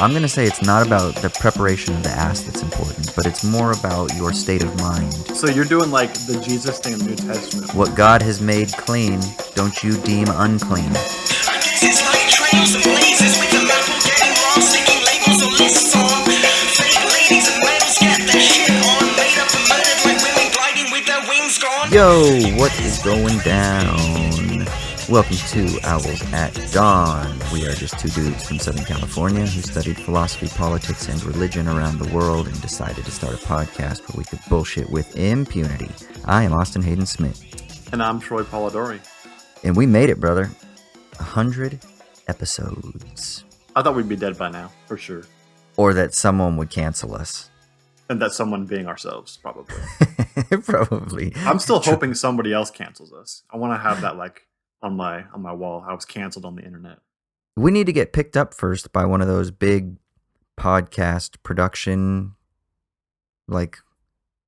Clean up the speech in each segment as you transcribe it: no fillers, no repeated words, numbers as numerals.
I'm going to say it's not about the preparation of the ass that's important, but it's more about your state of mind. So you're doing like the Jesus thing in the New Testament. What God has made clean, don't you deem unclean. It's like trails and blazes with the map getting lost, sticking labels on lists on. Fake ladies and medals get that shit on. Made up and murdered like women gliding with their wings gone. Yo, what is going down? Welcome to Owls at Dawn. We are just two dudes from Southern California who studied philosophy, politics, and religion around the world and decided to start a podcast where we could bullshit with impunity. I am Austin Hayden Smith. And I'm Troy Polidori. And we made it, brother. 100 episodes. I thought we'd be dead by now, for sure. Or that someone would cancel us. And that someone being ourselves, probably. Probably. I'm still hoping somebody else cancels us. I want to have that like on my wall. I was canceled on the internet. We need to get picked up first by one of those big podcast production like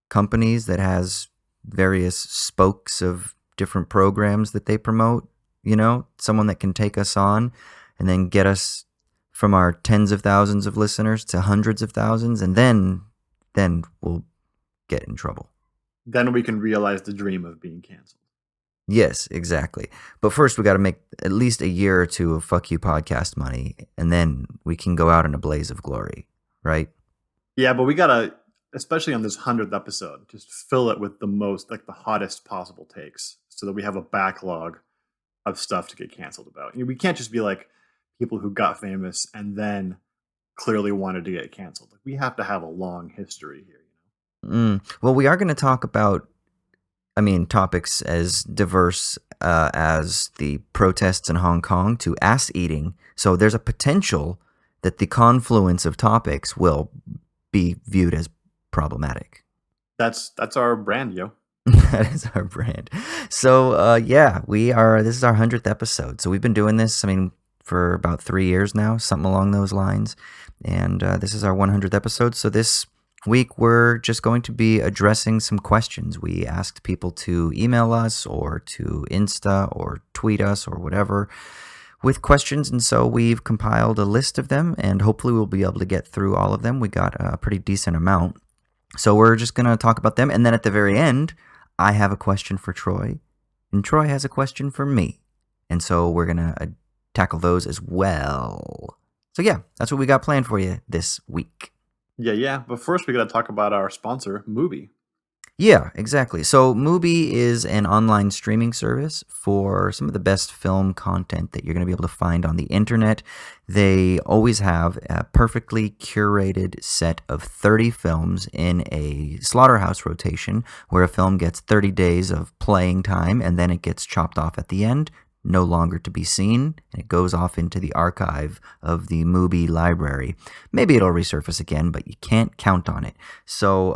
companies that has various spokes of different programs that they promote. You know, someone that can take us on and then get us from our tens of thousands of listeners to hundreds of thousands, and then we'll get in trouble. Then we can realize the dream of being canceled. Yes, exactly. But first, we got to make at least a year or two of fuck you podcast money, and then we can go out in a blaze of glory, right? Yeah, but we got to, especially on this 100th episode, just fill it with the most, like the hottest possible takes so that we have a backlog of stuff to get canceled about. We can't just be like people who got famous and then clearly wanted to get canceled. Like, we have to have a long history here. Well, we are going to talk about, topics as diverse as the protests in Hong Kong to ass eating. So there's a potential that the confluence of topics will be viewed as problematic. That's our brand, yo. That is our brand. So, this is our 100th episode. So we've been doing this, for about 3 years now, something along those lines. And this is our 100th episode. So this week, we're just going to be addressing some questions. We asked people to email us or to Insta or tweet us or whatever with questions. And so we've compiled a list of them, and hopefully we'll be able to get through all of them. We got a pretty decent amount. So we're just going to talk about them. And then at the very end, I have a question for Troy, and Troy has a question for me. And so we're going to tackle those as well. So yeah, that's what we got planned for you this week. Yeah. But first, we got to talk about our sponsor, Mubi. Yeah, exactly. So Mubi is an online streaming service for some of the best film content that you're going to be able to find on the internet. They always have a perfectly curated set of 30 films in a slaughterhouse rotation where a film gets 30 days of playing time and then it gets chopped off at the end, no longer to be seen, and it goes off into the archive of the Mubi library. Maybe it'll resurface again, but you can't count on it. So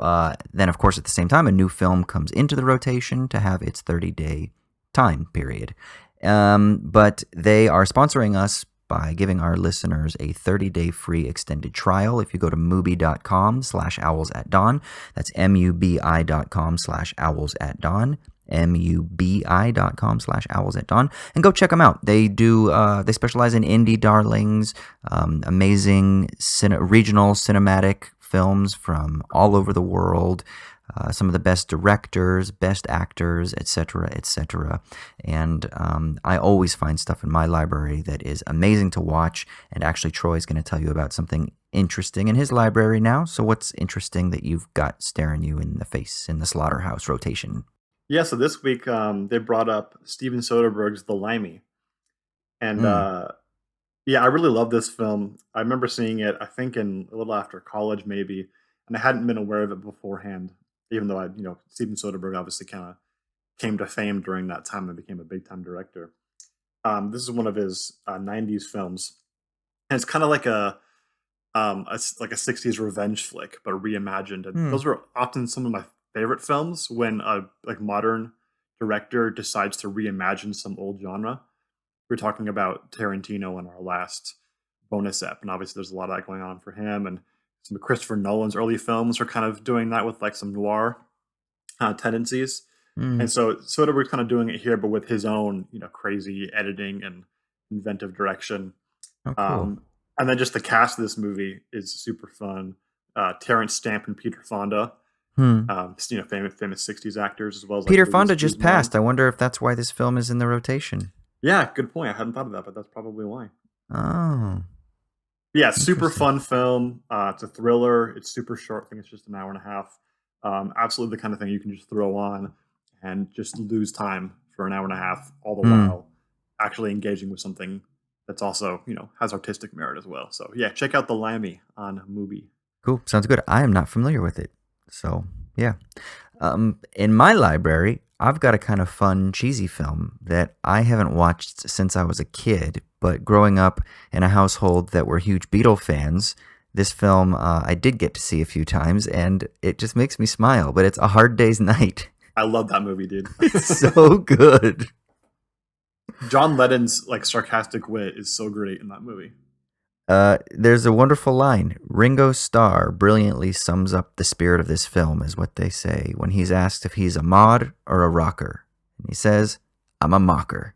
then, of course, at the same time, a new film comes into the rotation to have its 30-day time period. But they are sponsoring us by giving our listeners a 30-day free extended trial. If you go to mubi.com/owlsatdawn, that's mubi.com/owlsatdawn, mubi.com/owlsatdawn, and go check them out. They specialize in indie darlings, amazing regional cinematic films from all over the world, some of the best directors, best actors, etc., etc. And I always find stuff in my library that is amazing to watch. And actually, Troy's going to tell you about something interesting in his library now. So what's interesting that you've got staring you in the face in the slaughterhouse rotation? Yeah, so this week they brought up Steven Soderbergh's The Limey. And I really love this film. I remember seeing it, I think, in a little after college maybe, and I hadn't been aware of it beforehand, even though Steven Soderbergh obviously kind of came to fame during that time and became a big-time director. This is one of his 90s films, and it's kind of like a 60s revenge flick, but reimagined. And those were often some of my favorite films when a modern director decides to reimagine some old genre. We're talking about Tarantino in our last bonus ep, and obviously there's a lot of that going on for him, and some of Christopher Nolan's early films are kind of doing that with like some noir tendencies. And so Soderbergh's kind of doing it here, but with his own crazy editing and inventive direction. Oh, cool. Um, and then just the cast of this movie is super fun. Terrence Stamp and Peter Fonda, Hmm. famous '60s actors, as well as like Peter Louis Fonda just Guzman. passed. I wonder if that's why this film is in the rotation. Yeah, good point. I hadn't thought of that, but that's probably why. Oh, Yeah, super interesting. fun film. It's a thriller. It's super short. I think it's just an hour and a half. Absolutely the kind of thing you can just throw on and just lose time for an hour and a half, all the Hmm. while actually engaging with something that's also, has artistic merit as well. So yeah, check out The Lammy on Mubi. Cool. Sounds good. I am not familiar with it. So, yeah. In my library, I've got a kind of fun, cheesy film that I haven't watched since I was a kid. But growing up in a household that were huge Beatle fans, this film I did get to see a few times, and it just makes me smile. But it's A Hard Day's Night. I love that movie, dude. It's so good. John Lennon's like sarcastic wit is so great in that movie. There's a wonderful line. Ringo Starr brilliantly sums up the spirit of this film, is what they say, when he's asked if he's a mod or a rocker. And he says, I'm a mocker.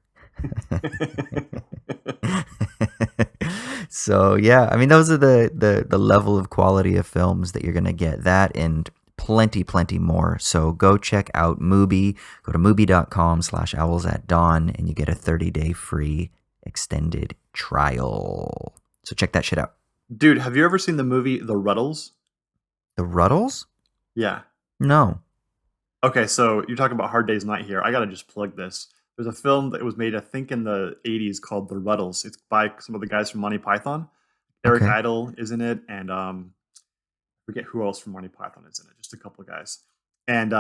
So, yeah, I mean, those are the level of quality of films that you're going to get. That and plenty, plenty more. So go check out Mubi. Go to Mubi.com/owls at dawn, and you get a 30-day free extended trial. So check that shit out. Dude, have you ever seen the movie The Ruddles? The Ruddles? Yeah. No. Okay, so you're talking about Hard Day's Night here. I gotta just plug this. There's a film that was made, I think, in the '80s called The Ruddles. It's by some of the guys from Monty Python. Eric Okay. Idle is in it, and I forget who else from Monty Python is in it. Just a couple of guys, and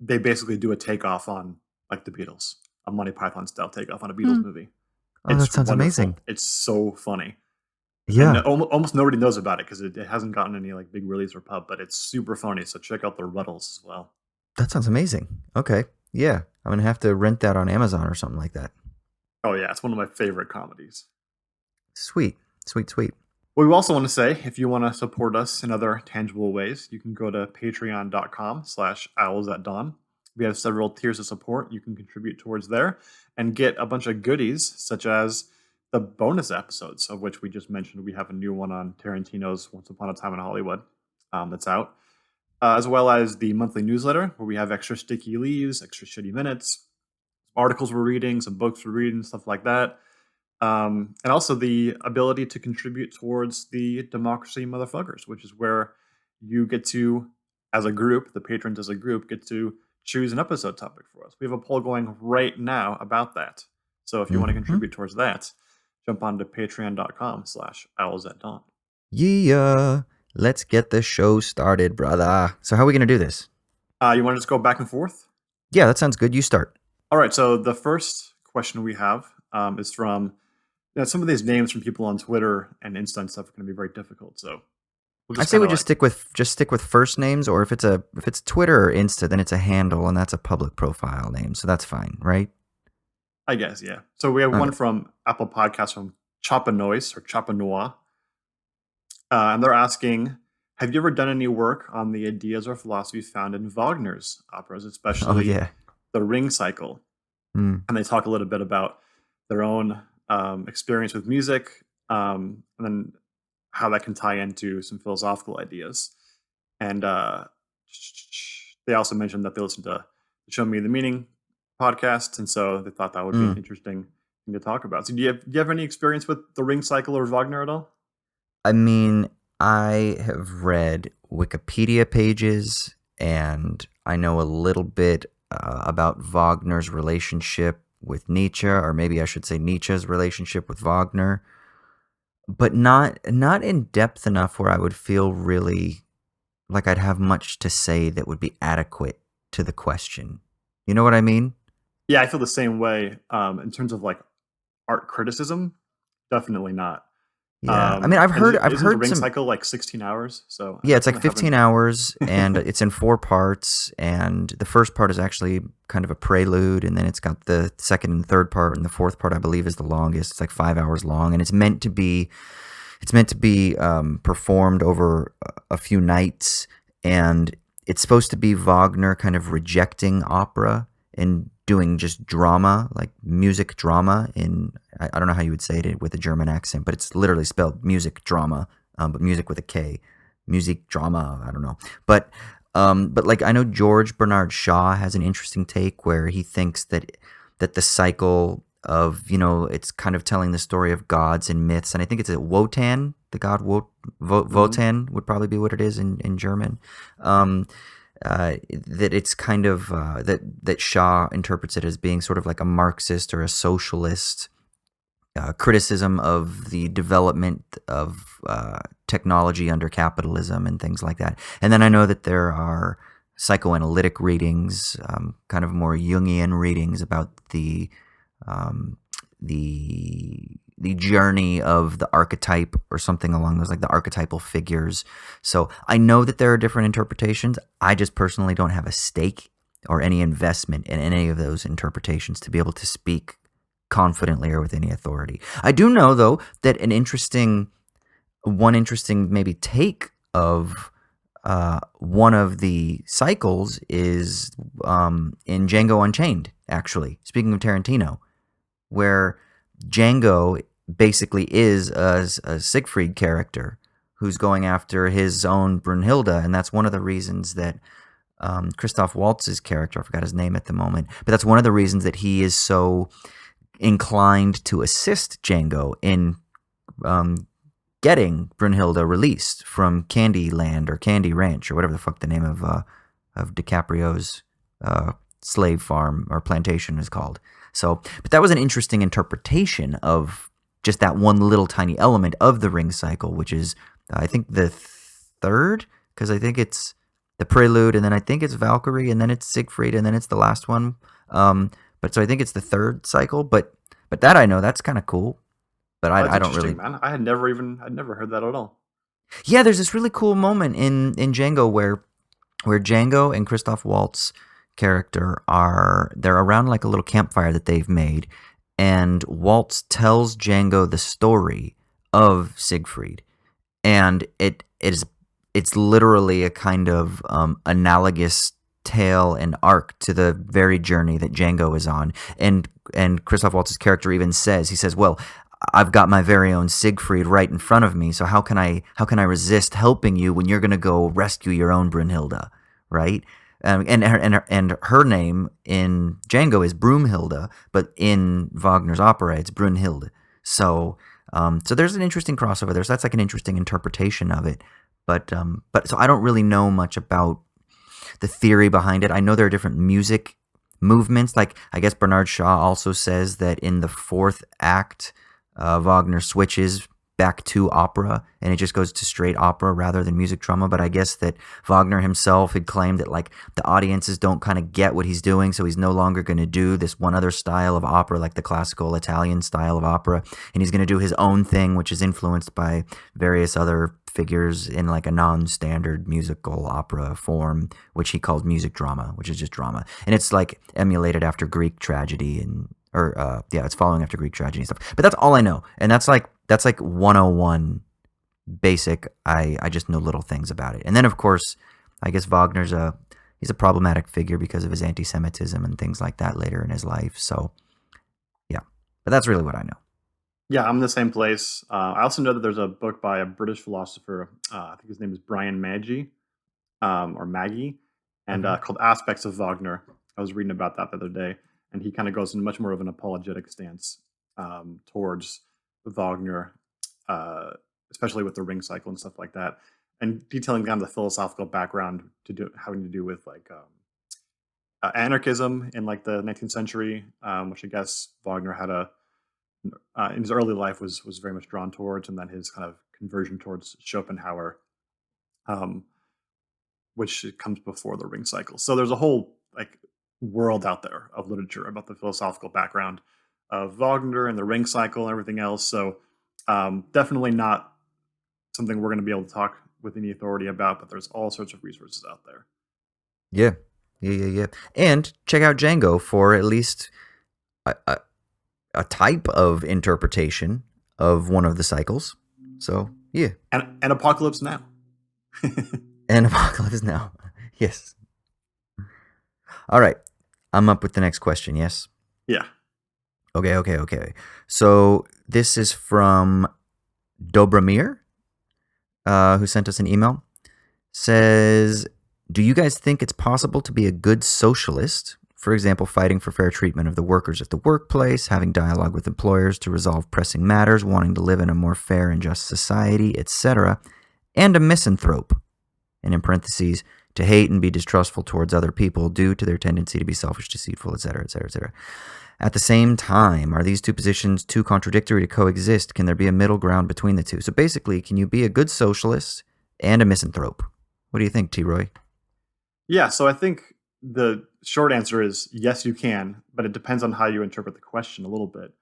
they basically do a takeoff on like the Beatles, a Monty Python style takeoff on a Beatles Hmm. movie. Oh, that It's sounds wonderful. amazing. It's so funny, and Yeah, almost nobody knows about it because it hasn't gotten any like big release or pub. But it's super funny. So check out The Ruddles as well. that sounds amazing. Okay. Yeah, I'm going to have to rent that on Amazon or something like that. Oh yeah, it's one of my favorite comedies. Sweet. Sweet, sweet. Well, we also want to say, if you want to support us in other tangible ways, you can go to patreon.com/owls at dawn. We have several tiers of support you can contribute towards there and get a bunch of goodies, such as the bonus episodes, of which we just mentioned. We have a new one on Tarantino's Once Upon a Time in Hollywood that's out, as well as the monthly newsletter, where we have extra sticky leaves, extra shitty minutes, articles we're reading, some books we're reading, stuff like that. And also the ability to contribute towards the Democracy Motherfuckers, which is where you get to, as a group, the patrons as a group, get to choose an episode topic for us. We have a poll going right now about that. So if you want to Mhm. contribute towards that, jump on to patreon.com/owls at dawn. Yeah. Let's get the show started, brother. So how are we going to do this? You want to just go back and forth? Yeah, that sounds good. You start. All right. So the first question we have is from some of these names from people on Twitter and Insta and stuff are going to be very difficult. So we'll I just say kind we of just like, stick with first names, or if it's Twitter or Insta, then it's a handle and that's a public profile name. So that's fine, right? I guess, yeah. So we have one Okay. from Apple Podcasts from Chopanoise or Chopanois. And they're asking, have you ever done any work on the ideas or philosophies found in Wagner's operas, Oh especially yeah. the Ring Cycle? Mm. And they talk a little bit about their own experience with music, and then how that can tie into some philosophical ideas. And they also mentioned that they listened to Show Me the Meaning podcast, and so they thought that would be an Mm. interesting thing to talk about. So do you have any experience with the Ring Cycle or Wagner at all? I mean, I have read Wikipedia pages, and I know a little bit about Wagner's relationship with Nietzsche, or maybe I should say Nietzsche's relationship with Wagner, but not in depth enough where I would feel really like I'd have much to say that would be adequate to the question. You know what I mean? Yeah, I feel the same way. In terms of like art criticism, definitely not. Yeah. I mean, I've And I've isn't the heard Ring some. Cycle like 16 hours? So I Yeah, it's like definitely 15 hours and it's in 4 parts. And the first part is actually kind of a prelude. And then it's got the second and third part. And the fourth part, I believe, is the longest. It's like 5 hours long. And it's meant to be performed over a few nights. And it's supposed to be Wagner kind of rejecting opera in doing just drama, like music drama. I don't know how you would say it with a German accent, but it's literally spelled music drama, but music with a K, music drama. I don't know, but like I know George Bernard Shaw has an interesting take where he thinks that the cycle of it's kind of telling the story of gods and myths, and I think it's a Wotan, the god Hmm. Wotan would probably be what it is in German. Um, that it's kind of that Shaw interprets it as being sort of like a Marxist or a socialist criticism of the development of technology under capitalism and things like that. And then I know that there are psychoanalytic readings, kind of more Jungian readings about um, the journey of the archetype or something along those, like the archetypal figures. So I know that there are different interpretations. I just personally don't have a stake or any investment in any of those interpretations to be able to speak confidently or with any authority. I do know though that one interesting maybe take of one of the cycles is in Django Unchained. Actually, speaking of Tarantino, where Django basically is a Siegfried character who's going after his own Brunhilde, and that's one of the reasons that Christoph Waltz's character, I forgot his name at the moment, but that's one of the reasons that he is so inclined to assist Django in um, getting Brunhilde released from Candyland or Candy Ranch or whatever the fuck the name of DiCaprio's uh, slave farm or plantation is called. So, but that was an interesting interpretation of just that one little tiny element of the ring cycle, which is I think the third, because I think it's the prelude, and then I think it's Valkyrie, and then it's Siegfried, and then it's the last one. But so I think it's the third cycle. But that I know that's kind of cool. But Oh, that's I don't interesting, really. man. I'd never heard that at all. Yeah, there's this really cool moment in Django where Django and Christoph Waltz character they're around like a little campfire that they've made, and Waltz tells Django the story of Siegfried, and it's literally a kind of analogous tale and arc to the very journey that Django is on. And Christoph Waltz's character even says, he says, "Well, I've got my very own Siegfried right in front of me, so how can I resist helping you when you're going to go rescue your own Brunhilde, right?" And her name in Django is Broomhilde, but in Wagner's opera it's Brunhilde. So there's an interesting crossover there. So that's like an interesting interpretation of it. But so I don't really know much about the theory behind it. I know there are different music movements. Like I guess Bernard Shaw also says that in the fourth act, Wagner switches back to opera and it just goes to straight opera rather than music drama. But I guess that Wagner himself had claimed that like the audiences don't kind of get what he's doing, so he's no longer going to do this one other style of opera, like the classical Italian style of opera, and he's going to do his own thing, which is influenced by various other figures in like a non-standard musical opera form, which he called music drama, which is just drama, and it's like emulated after Greek tragedy and or yeah, it's following after Greek tragedy and stuff. But that's all I know, and that's like 101 basic. I just know little things about it, and then of course, I guess he's a problematic figure because of his anti-Semitism and things like that later in his life. So yeah, but that's really what I know. Yeah, I'm in the same place. I also know that there's a book by a British philosopher. I think his name is Brian Maggie, or Maggie, and Okay. called Aspects of Wagner. I was reading about that the other day, and he kind of goes in much more of an apologetic stance towards Wagner, uh, especially with the ring cycle and stuff like that, and detailing kind of the philosophical background having to do with like anarchism in like the 19th century, which I guess Wagner had a in his early life was very much drawn towards, and then his kind of conversion towards Schopenhauer, um, which comes before the ring cycle. So there's a whole like world out there of literature about the philosophical background of Wagner and the ring cycle and everything else. So definitely not something we're going to be able to talk with any authority about, but there's all sorts of resources out there. Yeah, yeah. And check out Django for at least a, a, a type of interpretation of one of the cycles. So yeah, And Apocalypse Now. and Apocalypse Now. Yes. All right. I'm up with the next question, yes? Yeah. Okay. So this is from Dobramir, who sent us an email. Says, do you guys think it's possible to be a good socialist? For example, fighting for fair treatment of the workers at the workplace, having dialogue with employers to resolve pressing matters, wanting to live in a more fair and just society, etc., and a misanthrope, and in parentheses, to hate and be distrustful towards other people due to their tendency to be selfish, deceitful, etc., etc., etc. At the same time, are these two positions too contradictory to coexist? Can there be a middle ground between the two? So basically, can you be a good socialist and a misanthrope? What do you think, T. Roy? Yeah, so I think the short answer is yes, you can, but it depends on how you interpret the question a little bit.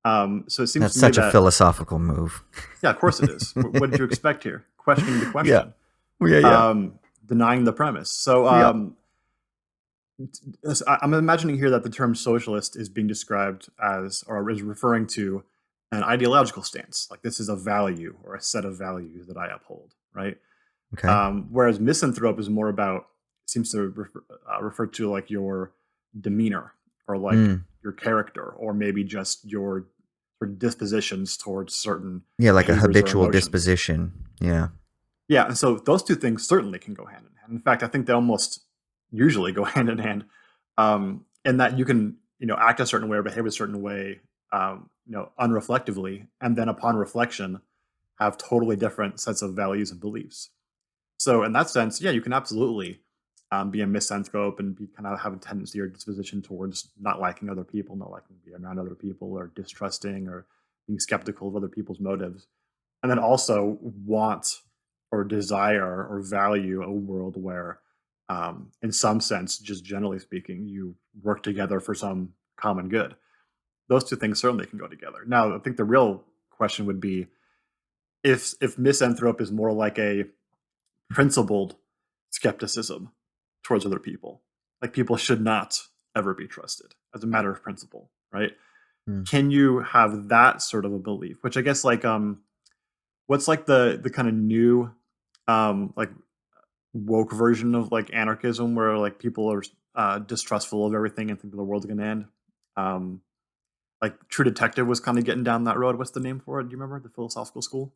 So it seems That's to me such a that, philosophical move. yeah, of course it is. What did you expect here? Questioning the Yeah. question, denying the premise. So I'm imagining here that the term socialist is being described as, or is referring to, an ideological stance. Like this is a value or a set of values that I uphold, right? Okay. Whereas misanthrope is more about, seems to refer to like your demeanor or like your character, or maybe just your sort of dispositions towards certain Yeah, like a behaviors or habitual emotions. disposition. Yeah. Yeah, and so those two things certainly can go hand in hand. In fact, I think they almost usually go hand in hand, in that you can, act a certain way or behave a certain way, unreflectively, and then upon reflection, have totally different sets of values and beliefs. So in that sense, yeah, you can absolutely be a misanthrope and be kind of have a tendency or disposition towards not liking other people, not liking to be around other people, or distrusting or being skeptical of other people's motives, and then also want or desire or value a world where, in some sense, just generally speaking, you work together for some common good. Those two things certainly can go together. Now, I think the real question would be if misanthrope is more like a principled skepticism towards other people. Like people should not ever be trusted as a matter of principle, right? Mm. Can you have that sort of a belief? Which I guess like what's like the kind of new like woke version of like anarchism where like people are distrustful of everything and think the world's gonna end. Um like True Detective was kind of getting down that road. What's the name for it? Do you remember the philosophical school?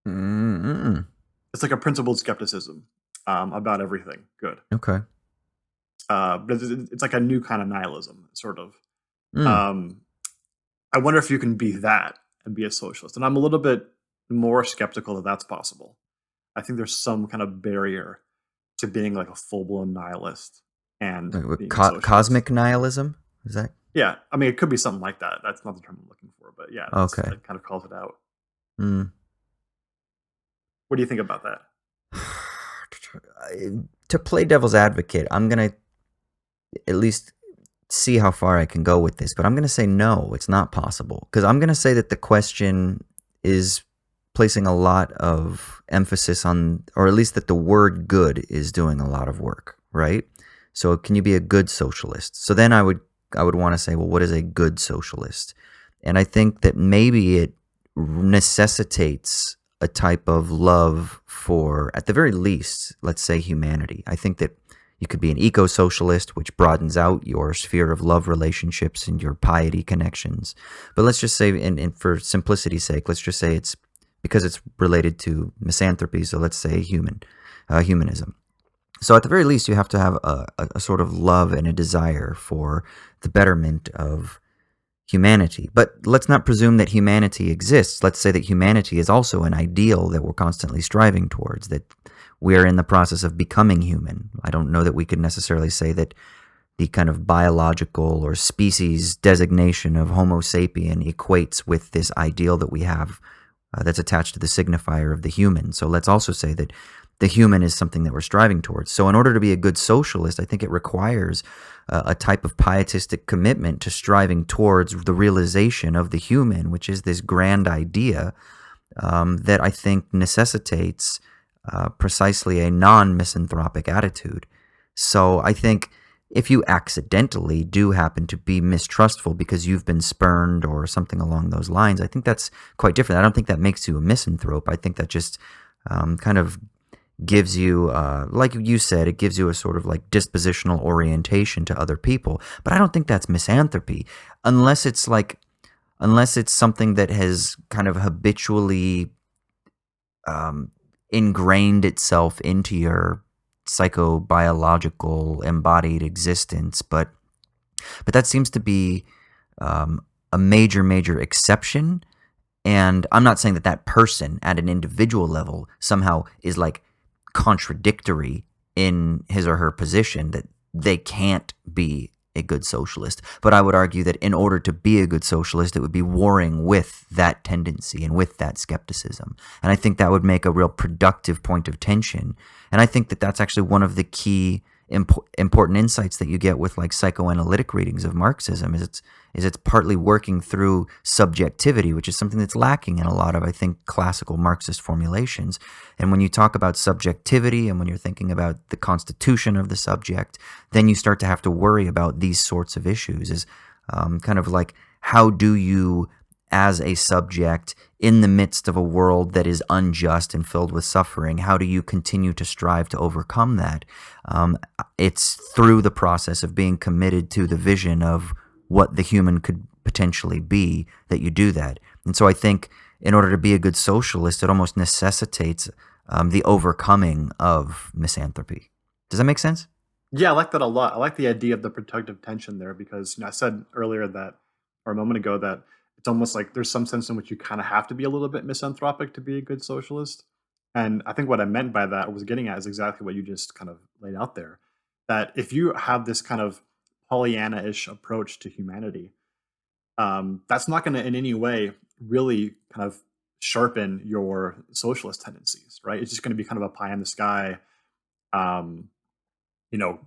Mm-mm. It's like a principled skepticism about everything. Good. Okay. But it's like a new kind of nihilism, sort of. Mm. I wonder if you can be that and be a socialist. And I'm a little bit more skeptical that that's possible. I think there's some kind of barrier to being like a full-blown nihilist and Like being a socialist. cosmic nihilism? Is that? Yeah, I mean, it could be something like that. That's not the term I'm looking for, but yeah, Okay. that kind of calls it out. Mm. What do you think about that? To play devil's advocate, I'm going to at least see how far I can go with this, but I'm going to say no, it's not possible. Because I'm going to say that the question is placing a lot of emphasis on, or at least that the word good is doing a lot of work, right? So can you be a good socialist? So then I would want to say, well, what is a good socialist? And I think that maybe it necessitates a type of love for, at the very least, let's say humanity. I think that you could be an eco-socialist, which broadens out your sphere of love relationships and your piety connections. But let's just say, and for simplicity's sake, let's just say it's because it's related to misanthropy, so let's say humanism. So at the very least, you have to have a sort of love and a desire for the betterment of humanity. But let's not presume that humanity exists. Let's say that humanity is also an ideal that we're constantly striving towards, that we're in the process of becoming human. I don't know that we could necessarily say that the kind of biological or species designation of Homo sapien equates with this ideal that we have that's attached to the signifier of the human. So let's also say that the human is something that we're striving towards. So in order to be a good socialist, I think it requires a type of pietistic commitment to striving towards the realization of the human, which is this grand idea that I think necessitates precisely a non-misanthropic attitude. So I think if you accidentally do happen to be mistrustful because you've been spurned or something along those lines, I think that's quite different. I don't think that makes you a misanthrope. I think that just kind of gives you, like you said, it gives you a sort of like dispositional orientation to other people. But I don't think that's misanthropy, unless it's like, unless it's something that has kind of habitually um, ingrained itself into your psychobiological embodied existence. But that seems to be a major exception. And I'm not saying that that person at an individual level somehow is like contradictory in his or her position, that they can't be a good socialist. But I would argue that in order to be a good socialist, it would be warring with that tendency and with that skepticism. And I think that would make a real productive point of tension. And I think that that's actually one of the key important insights that you get with like psychoanalytic readings of Marxism is it's partly working through subjectivity, which is something that's lacking in a lot of, I think, classical Marxist formulations. And when you talk about subjectivity and when you're thinking about the constitution of the subject, then you start to have to worry about these sorts of issues. Is kind of like, how do you, as a subject in the midst of a world that is unjust and filled with suffering, how do you continue to strive to overcome that? It's through the process of being committed to the vision of what the human could potentially be that you do that. And so I think in order to be a good socialist, it almost necessitates the overcoming of misanthropy. Does that make sense? Yeah, I like that a lot. I like the idea of the productive tension there because I said earlier that, or a moment ago, that it's almost like there's some sense in which you kind of have to be a little bit misanthropic to be a good socialist. And I think what I meant by that, or was getting at, is exactly what you just kind of laid out there. That if you have this kind of Pollyanna-ish approach to humanity, that's not going to in any way really kind of sharpen your socialist tendencies, right? It's just going to be kind of a pie in the sky, um, you know,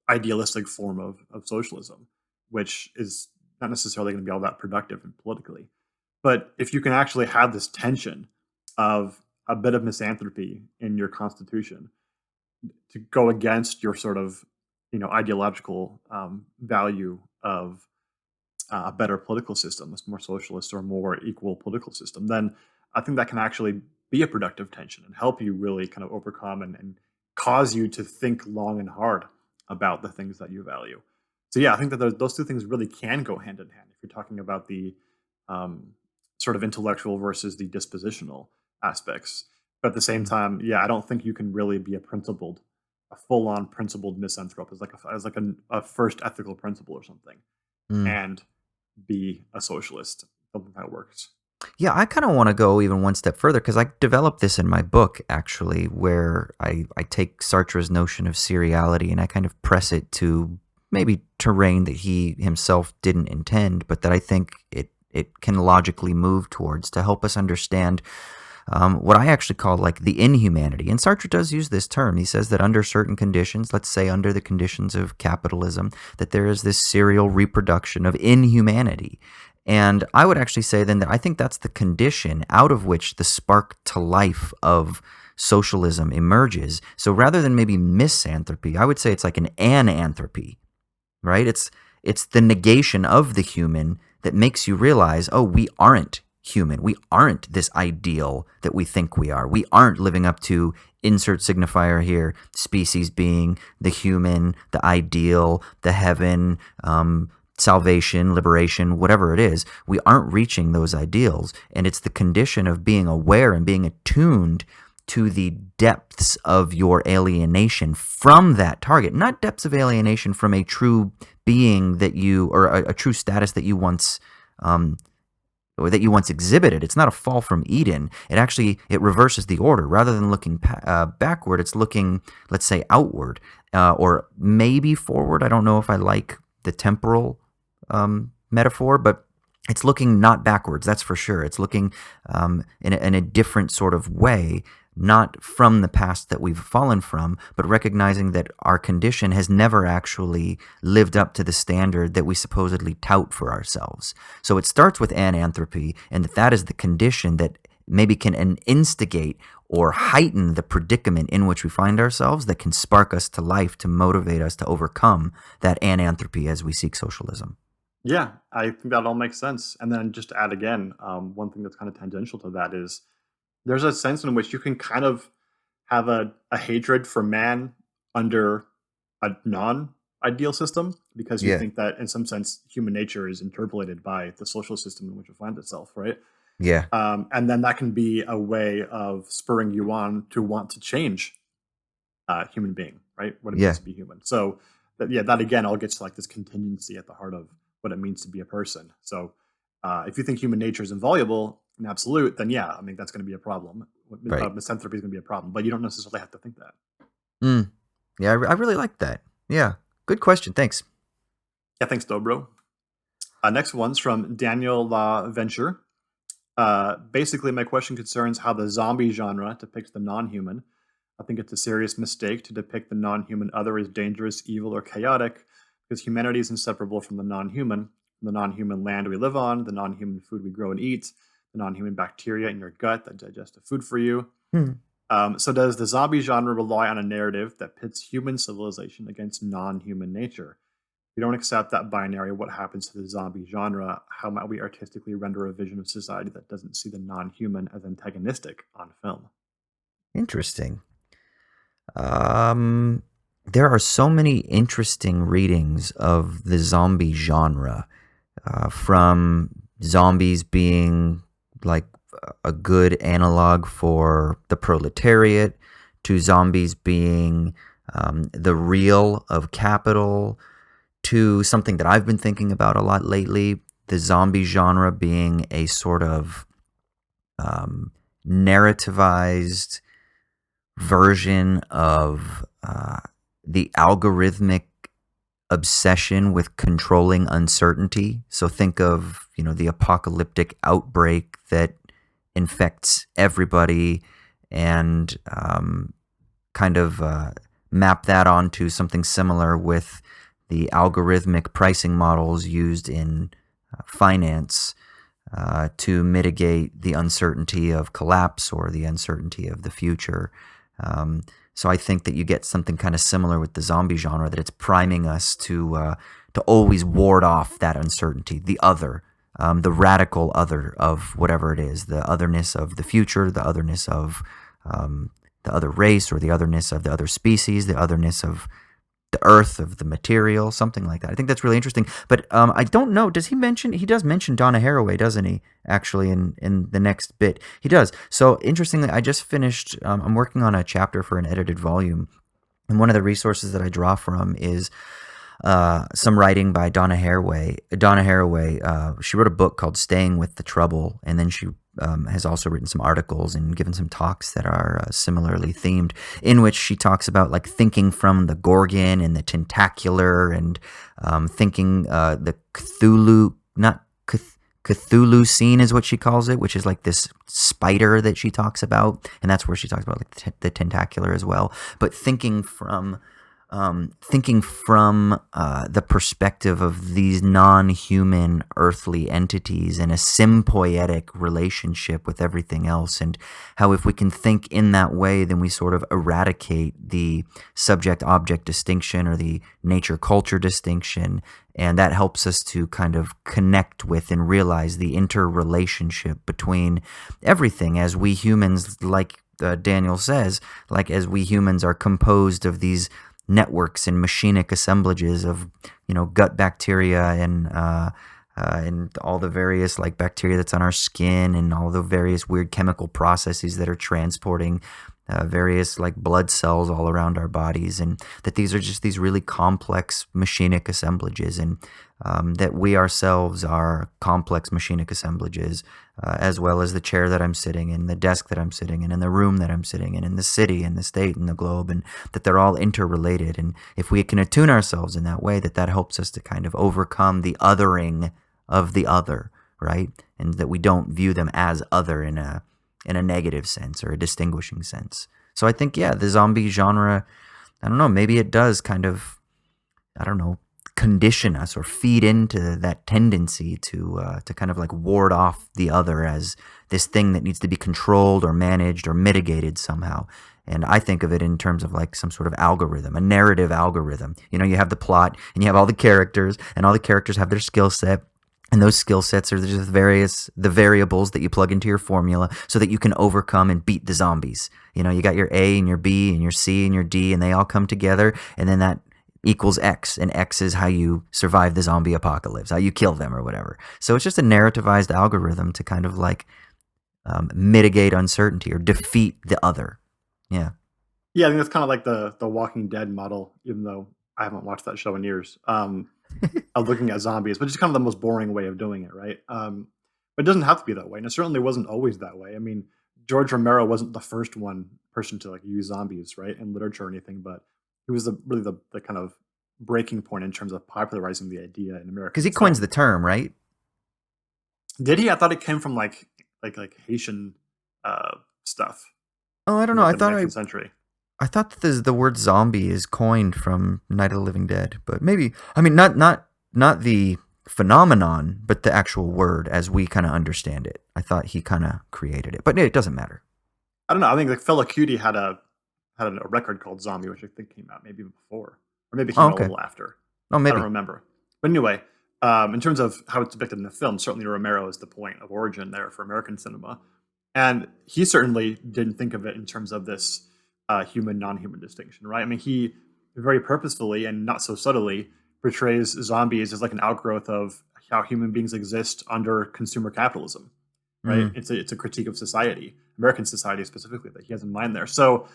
idealistic form of socialism, which is not necessarily going to be all that productive and politically. But if you can actually have this tension of a bit of misanthropy in your constitution to go against your sort of, ideological value of a better political system, a more socialist or more equal political system, then I think that can actually be a productive tension and help you really kind of overcome and cause you to think long and hard about the things that you value. So yeah, I think that those two things really can go hand in hand if you're talking about the um, sort of intellectual versus the dispositional aspects. But at the same time, yeah, I don't think you can really be a full-on principled misanthrope as like a first ethical principle or something, Mm. and be a socialist. I don't think that works. Yeah, I kind of want to go even one step further because I developed this in my book, actually, where I take Sartre's notion of seriality and I kind of press it to maybe terrain that he himself didn't intend, but that I think it can logically move towards to help us understand what I actually call like the inhumanity. And Sartre does use this term. He says that under certain conditions, let's say under the conditions of capitalism, that there is this serial reproduction of inhumanity. And I would actually say then that I think that's the condition out of which the spark to life of socialism emerges. So rather than maybe misanthropy, I would say it's like an ananthropy, right? It's the negation of the human that makes you realize, oh, we aren't human. We aren't this ideal that we think we are. We aren't living up to insert signifier here, species being the human, the ideal, the heaven, salvation, liberation, whatever it is. We aren't reaching those ideals. And it's the condition of being aware and being attuned to the depths of your alienation from that target, not depths of alienation from a true being that you, or a true status that you once or that you once exhibited. It's not a fall from Eden. It reverses the order. Rather than looking backward, it's looking, let's say, outward or maybe forward. I don't know if I like the temporal metaphor, but it's looking not backwards. That's for sure. It's looking in a different sort of way, not from the past that we've fallen from, but recognizing that our condition has never actually lived up to the standard that we supposedly tout for ourselves. So it starts with ananthropy, and that is the condition that maybe can instigate or heighten the predicament in which we find ourselves, that can spark us to life, to motivate us to overcome that ananthropy as we seek socialism. Yeah, I think that all makes sense. And then just to add again, one thing that's kind of tangential to that is there's a sense in which you can kind of have a hatred for man under a non-ideal system because you Yeah. think that in some sense human nature is interpolated by the social system in which it finds itself, right? Yeah. And then that can be a way of spurring you on to want to change human being, right? What it means Yeah. to be human. So yeah, that again all gets to like this contingency at the heart of what it means to be a person. So if you think human nature is inviolable and absolute, then yeah, I mean that's going to be a problem. Right. Misanthropy is going to be a problem, but you don't necessarily have to think that. Mm. Yeah, I really like that. Yeah. Good question. Thanks. Yeah, thanks, Dobro. Next one's from Daniel La Venture. Basically, my question concerns how the zombie genre depicts the non-human. I think it's a serious mistake to depict the non-human other as dangerous, evil, or chaotic, because humanity is inseparable from the non-human. The non-human land we live on, the non-human food we grow and eat, the non-human bacteria in your gut that digest the food for you. Hmm. So does the zombie genre rely on a narrative that pits human civilization against non-human nature? If we don't accept that binary, what happens to the zombie genre? How might we artistically render a vision of society that doesn't see the non-human as antagonistic on film? Interesting. Um, there are so many interesting readings of the zombie genre, from zombies being like a good analog for the proletariat, to zombies being the real of capital, to something that I've been thinking about a lot lately, the zombie genre being a sort of narrativized version of the algorithmic obsession with controlling uncertainty. So think of, the apocalyptic outbreak that infects everybody, and kind of map that onto something similar with the algorithmic pricing models used in finance to mitigate the uncertainty of collapse or the uncertainty of the future. So I think that you get something kind of similar with the zombie genre, that it's priming us to always ward off that uncertainty, the other, the radical other of whatever it is, the otherness of the future, the otherness of the other race, or the otherness of the other species, the otherness of the earth, of the material, something like that. I think that's really interesting. But I don't know. Does he mention? He does mention Donna Haraway, doesn't he? Actually, in the next bit, he does. So interestingly, I just finished. I'm working on a chapter for an edited volume, and one of the resources that I draw from is some writing by Donna Haraway. She wrote a book called "Staying with the Trouble," and then she has also written some articles and given some talks that are similarly themed, in which she talks about like thinking from the Gorgon and the tentacular, and thinking the Cthulhu, not Cthulhu scene is what she calls it, which is like this spider that she talks about, and that's where she talks about like the tentacular as well. But thinking from the perspective of these non-human earthly entities in a symbiotic relationship with everything else, and how if we can think in that way, then we sort of eradicate the subject-object distinction or the nature-culture distinction, and that helps us to kind of connect with and realize the interrelationship between everything, as we humans, like Daniel says, like as we humans are composed of these networks and machinic assemblages of gut bacteria and all the various like bacteria that's on our skin, and all the various weird chemical processes that are transporting various like blood cells all around our bodies, and that these are just these really complex machinic assemblages, and that we ourselves are complex machinic assemblages, as well as the chair that I'm sitting in, the desk that I'm sitting in, and the room that I'm sitting in the city and the state and the globe, and that they're all interrelated. And if we can attune ourselves in that way, that helps us to kind of overcome the othering of the other, right? And that we don't view them as other in a negative sense or a distinguishing sense. So I think, yeah, the zombie genre, I don't know, maybe it does kind of, I don't know, condition us or feed into that tendency to kind of like ward off the other as this thing that needs to be controlled or managed or mitigated somehow. And I think of it in terms of like some sort of algorithm, a narrative algorithm. You have the plot, and you have all the characters, and all the characters have their skill set, And those skill sets are just the variables that you plug into your formula so that you can overcome and beat the zombies. You got your A and your B and your C and your D, and they all come together, and then that equals X, and X is how you survive the zombie apocalypse, how you kill them or whatever. So it's just a narrativized algorithm to kind of like mitigate uncertainty or defeat the other. Yeah. Yeah, I think that's kind of like the Walking Dead model, even though I haven't watched that show in years. Of looking at zombies, which is kind of the most boring way of doing it, right? But it doesn't have to be that way, and it certainly wasn't always that way. I mean, George Romero wasn't the first person to like use zombies, right, in literature or anything, but he was really the kind of breaking point in terms of popularizing the idea in America. Because he coins the term, right? Did he? I thought it came from like Haitian stuff. Oh, I don't know. Like the 19th century. I thought that the word zombie is coined from Night of the Living Dead, but maybe, I mean, not the phenomenon, but the actual word as we kind of understand it. I thought he kind of created it, but it doesn't matter. I don't know. I think like Fela Kuti had a record called Zombie, which I think came out maybe before, or maybe came out a little after. Oh, maybe. I don't remember. But anyway, in terms of how it's depicted in the film, certainly Romero is the point of origin there for American cinema, and he certainly didn't think of it in terms of this human non-human distinction, right? I mean, he very purposefully and not so subtly portrays zombies as like an outgrowth of how human beings exist under consumer capitalism, right? It's a critique of society, American society specifically, that he has in mind there. So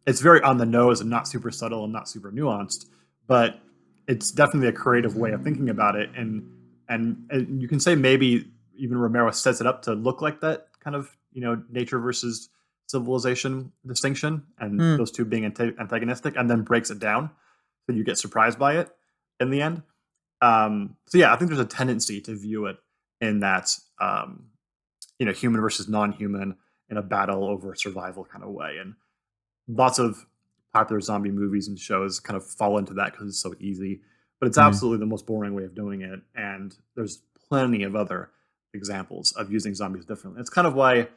it's very on the nose and not super subtle and not super nuanced, but it's definitely a creative way of thinking about it. And you can say maybe even Romero sets it up to look like that kind of, nature versus civilization distinction, and those two being antagonistic, and then breaks it down so you get surprised by it in the end. So yeah, I think there's a tendency to view it in that human versus non-human in a battle over survival kind of way, and lots of popular zombie movies and shows kind of fall into that because it's so easy, but it's absolutely the most boring way of doing it, and there's plenty of other examples of using zombies differently. It's kind of why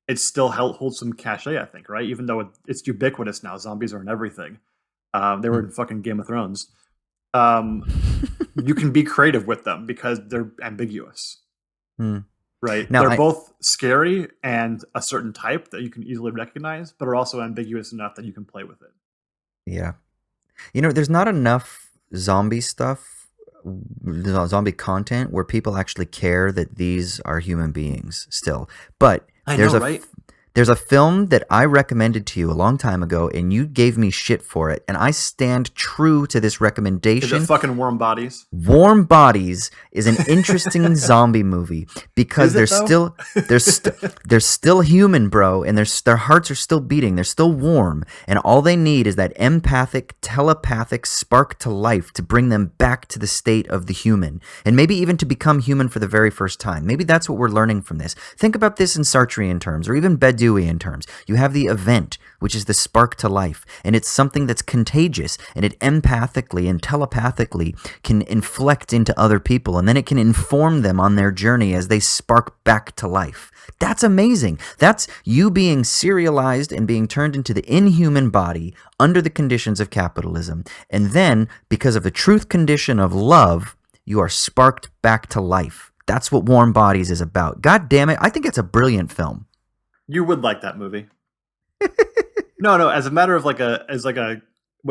it still holds some cachet, I think, right? Even though it's ubiquitous now, zombies are in everything. They were in fucking Game of Thrones. You can be creative with them because they're ambiguous, right? Now, they're both scary and a certain type that you can easily recognize, but are also ambiguous enough that you can play with it. Yeah. There's not enough zombie stuff, zombie content where people actually care that these are human beings still. But right? There's a film that I recommended to you a long time ago, and you gave me shit for it, and I stand true to this recommendation. Is it fucking Warm Bodies? Warm Bodies is an interesting zombie movie because they're still human, bro, and their hearts are still beating. They're still warm, and all they need is that empathic, telepathic spark to life to bring them back to the state of the human, and maybe even to become human for the very first time. Maybe that's what we're learning from this. Think about this in Sartrean terms, or even Bedouin terms. You have the event, which is the spark to life, and it's something that's contagious, and it empathically and telepathically can inflect into other people, and then it can inform them on their journey as they spark back to life. That's amazing. That's you being serialized and being turned into the inhuman body under the conditions of capitalism, and then, because of the truth condition of love, you are sparked back to life. That's what Warm Bodies is about. God damn it, I think it's a brilliant film. You would like that movie. No. As a matter of what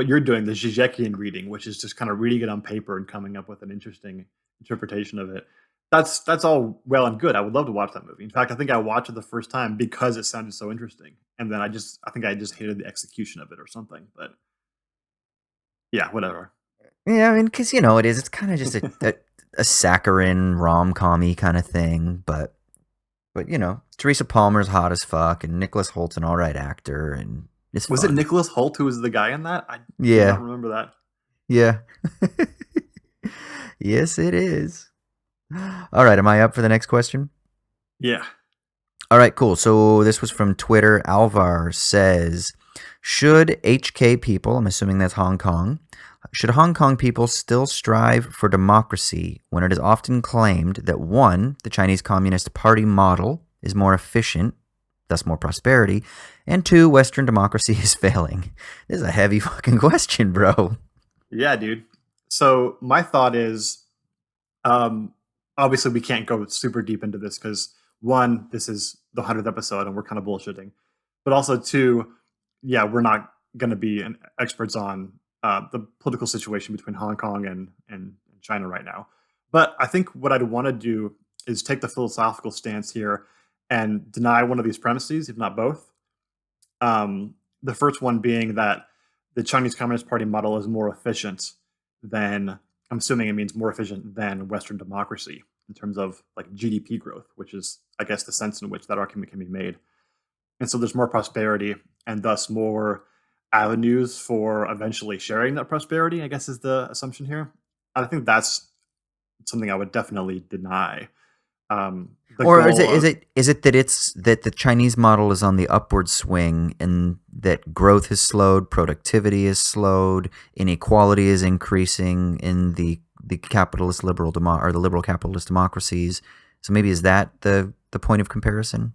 you're doing, the Zizekian reading, which is just kind of reading it on paper and coming up with an interesting interpretation of it. That's all well and good. I would love to watch that movie. In fact, I think I watched it the first time because it sounded so interesting, and then I think I just hated the execution of it or something. But yeah, whatever. Yeah, I mean, because it is. It's kind of just a saccharine rom-com-y kind of thing, but Teresa Palmer's hot as fuck, and Nicholas Holt's an all right actor, and was it Nicholas Holt who was the guy in that? I do not remember that. Yeah. Yes, it is. All right, am I up for the next question? Yeah. All right, cool. So this was from Twitter. Alvar says, should HK people, I'm assuming that's Hong Kong, should Hong Kong people still strive for democracy when it is often claimed that 1, the Chinese Communist Party model is more efficient, thus more prosperity, and 2, Western democracy is failing? This is a heavy fucking question, bro. Yeah, dude. So my thought is, obviously we can't go super deep into this because one, this is the 100th episode and we're kind of bullshitting, but also two, yeah, we're not going to be experts on the political situation between Hong Kong and China right now. But I think what I'd want to do is take the philosophical stance here and deny one of these premises, if not both. The first one being that the Chinese Communist Party model is more efficient than, I'm assuming it means more efficient than Western democracy in terms of like GDP growth, which is, I guess, the sense in which that argument can be made. And so there's more prosperity and thus more avenues for eventually sharing that prosperity, I guess is the assumption here. I think that's something I would definitely deny. Or is it that it's that the Chinese model is on the upward swing and that growth has slowed, productivity is slowed, inequality is increasing in the capitalist liberal or the liberal capitalist democracies? So maybe is that the point of comparison?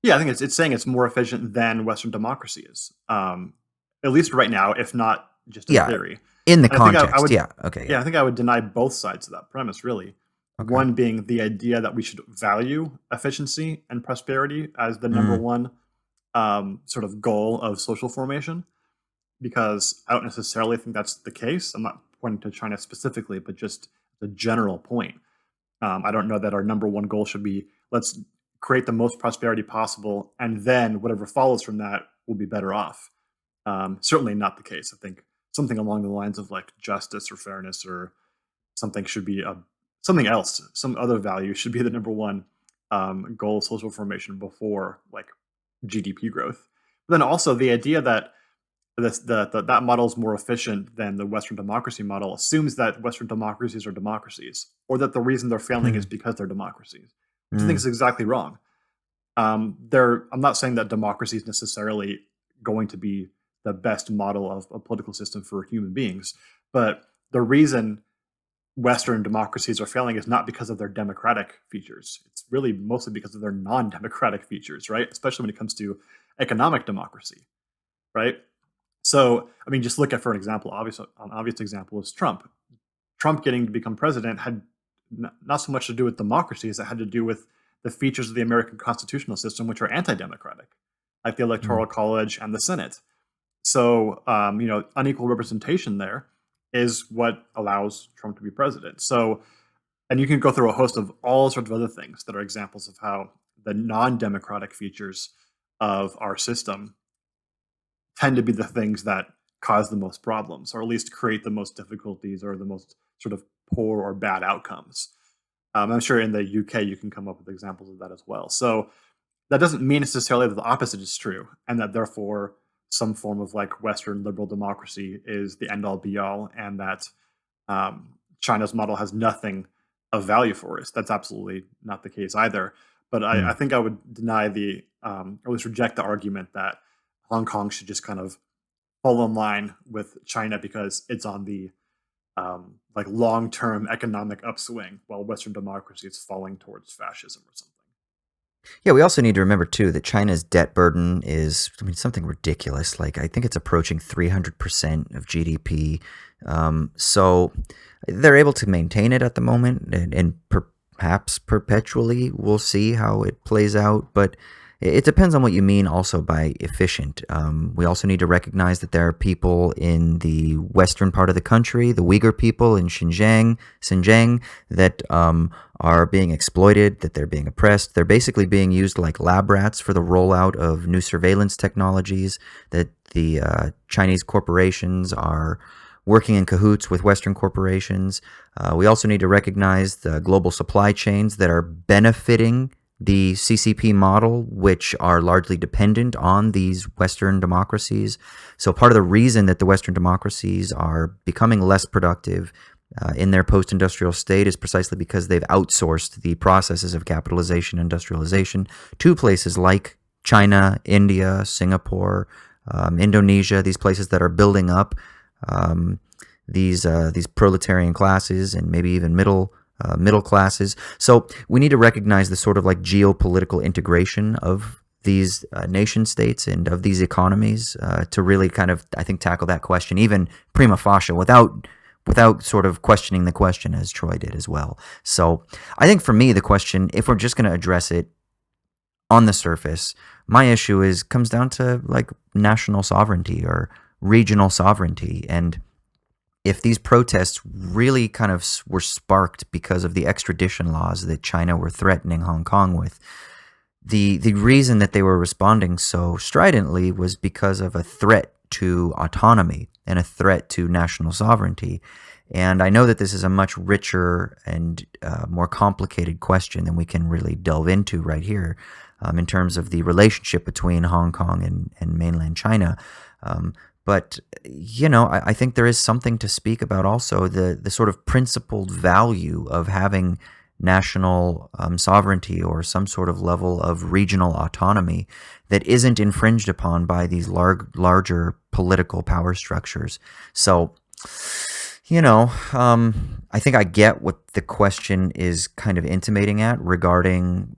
Yeah, I think it's saying it's more efficient than Western democracy is, at least right now, if not just in theory. In the And I think context, I would, yeah, okay, yeah, I think I would deny both sides of that premise, really. okay. One being the idea that we should value efficiency and prosperity as the number one sort of goal of social formation, because I don't necessarily think that's the case. I'm not pointing to China specifically, but just the general point. I don't know that our number one goal should be let's create the most prosperity possible, and then whatever follows from that will be better off. Certainly not the case. I think something along the lines of like justice or fairness or something should be something else. Some other value should be the number one goal of social formation before like GDP growth. But then also the idea that that model is more efficient than the Western democracy model assumes that Western democracies are democracies, or that the reason they're failing is because they're democracies, which I think is exactly wrong. I'm not saying that democracy is necessarily going to be the best model of a political system for human beings, but the reason Western democracies are failing is not because of their democratic features. It's really mostly because of their non-democratic features, right? Especially when it comes to economic democracy, right? So, I mean, just look at, for an example, an obvious example is Trump. Trump getting to become president had not so much to do with democracy as it had to do with the features of the American constitutional system, which are anti-democratic, like the Electoral College and the Senate. So, unequal representation there is what allows Trump to be president. So, and you can go through a host of all sorts of other things that are examples of how the non-democratic features of our system tend to be the things that cause the most problems, or at least create the most difficulties or the most sort of poor or bad outcomes. I'm sure in the UK you can come up with examples of that as well. So that doesn't mean necessarily that the opposite is true, and that therefore some form of like Western liberal democracy is the end all be all, and that China's model has nothing of value for us. That's absolutely not the case either. But I think I would deny or at least reject the argument that Hong Kong should just kind of fall in line with China because it's on the like long-term economic upswing, while Western democracy is falling towards fascism or something. Yeah, we also need to remember too that China's debt burden is, I mean, something ridiculous. Like I think it's approaching 300% of GDP. So they're able to maintain it at the moment, and perhaps perpetually. We'll see how it plays out, but it depends on what you mean also by efficient. We also need to recognize that there are people in the western part of the country, the Uyghur people in Xinjiang, that are being exploited, that they're being oppressed. They're basically being used like lab rats for the rollout of new surveillance technologies, that the Chinese corporations are working in cahoots with Western corporations. We also need to recognize the global supply chains that are benefiting the CCP model, which are largely dependent on these Western democracies. So part of the reason that the Western democracies are becoming less productive in their post-industrial state is precisely because they've outsourced the processes of capitalization and industrialization to places like China, India, Singapore, Indonesia, these places that are building up these proletarian classes and maybe even middle classes. So we need to recognize the sort of like geopolitical integration of these nation states and of these economies to really kind of, I think, tackle that question, even prima facie, without without sort of questioning the question as Troy did as well. So I think for me, the question, if we're just going to address it on the surface, my issue comes down to like national sovereignty or regional sovereignty. And if these protests really kind of were sparked because of the extradition laws that China were threatening Hong Kong with, the reason that they were responding so stridently was because of a threat to autonomy and a threat to national sovereignty. And I know that this is a much richer and more complicated question than we can really delve into right here in terms of the relationship between Hong Kong and mainland China. But, I think there is something to speak about also the sort of principled value of having national sovereignty or some sort of level of regional autonomy that isn't infringed upon by these larger political power structures. So, I think I get what the question is kind of intimating at regarding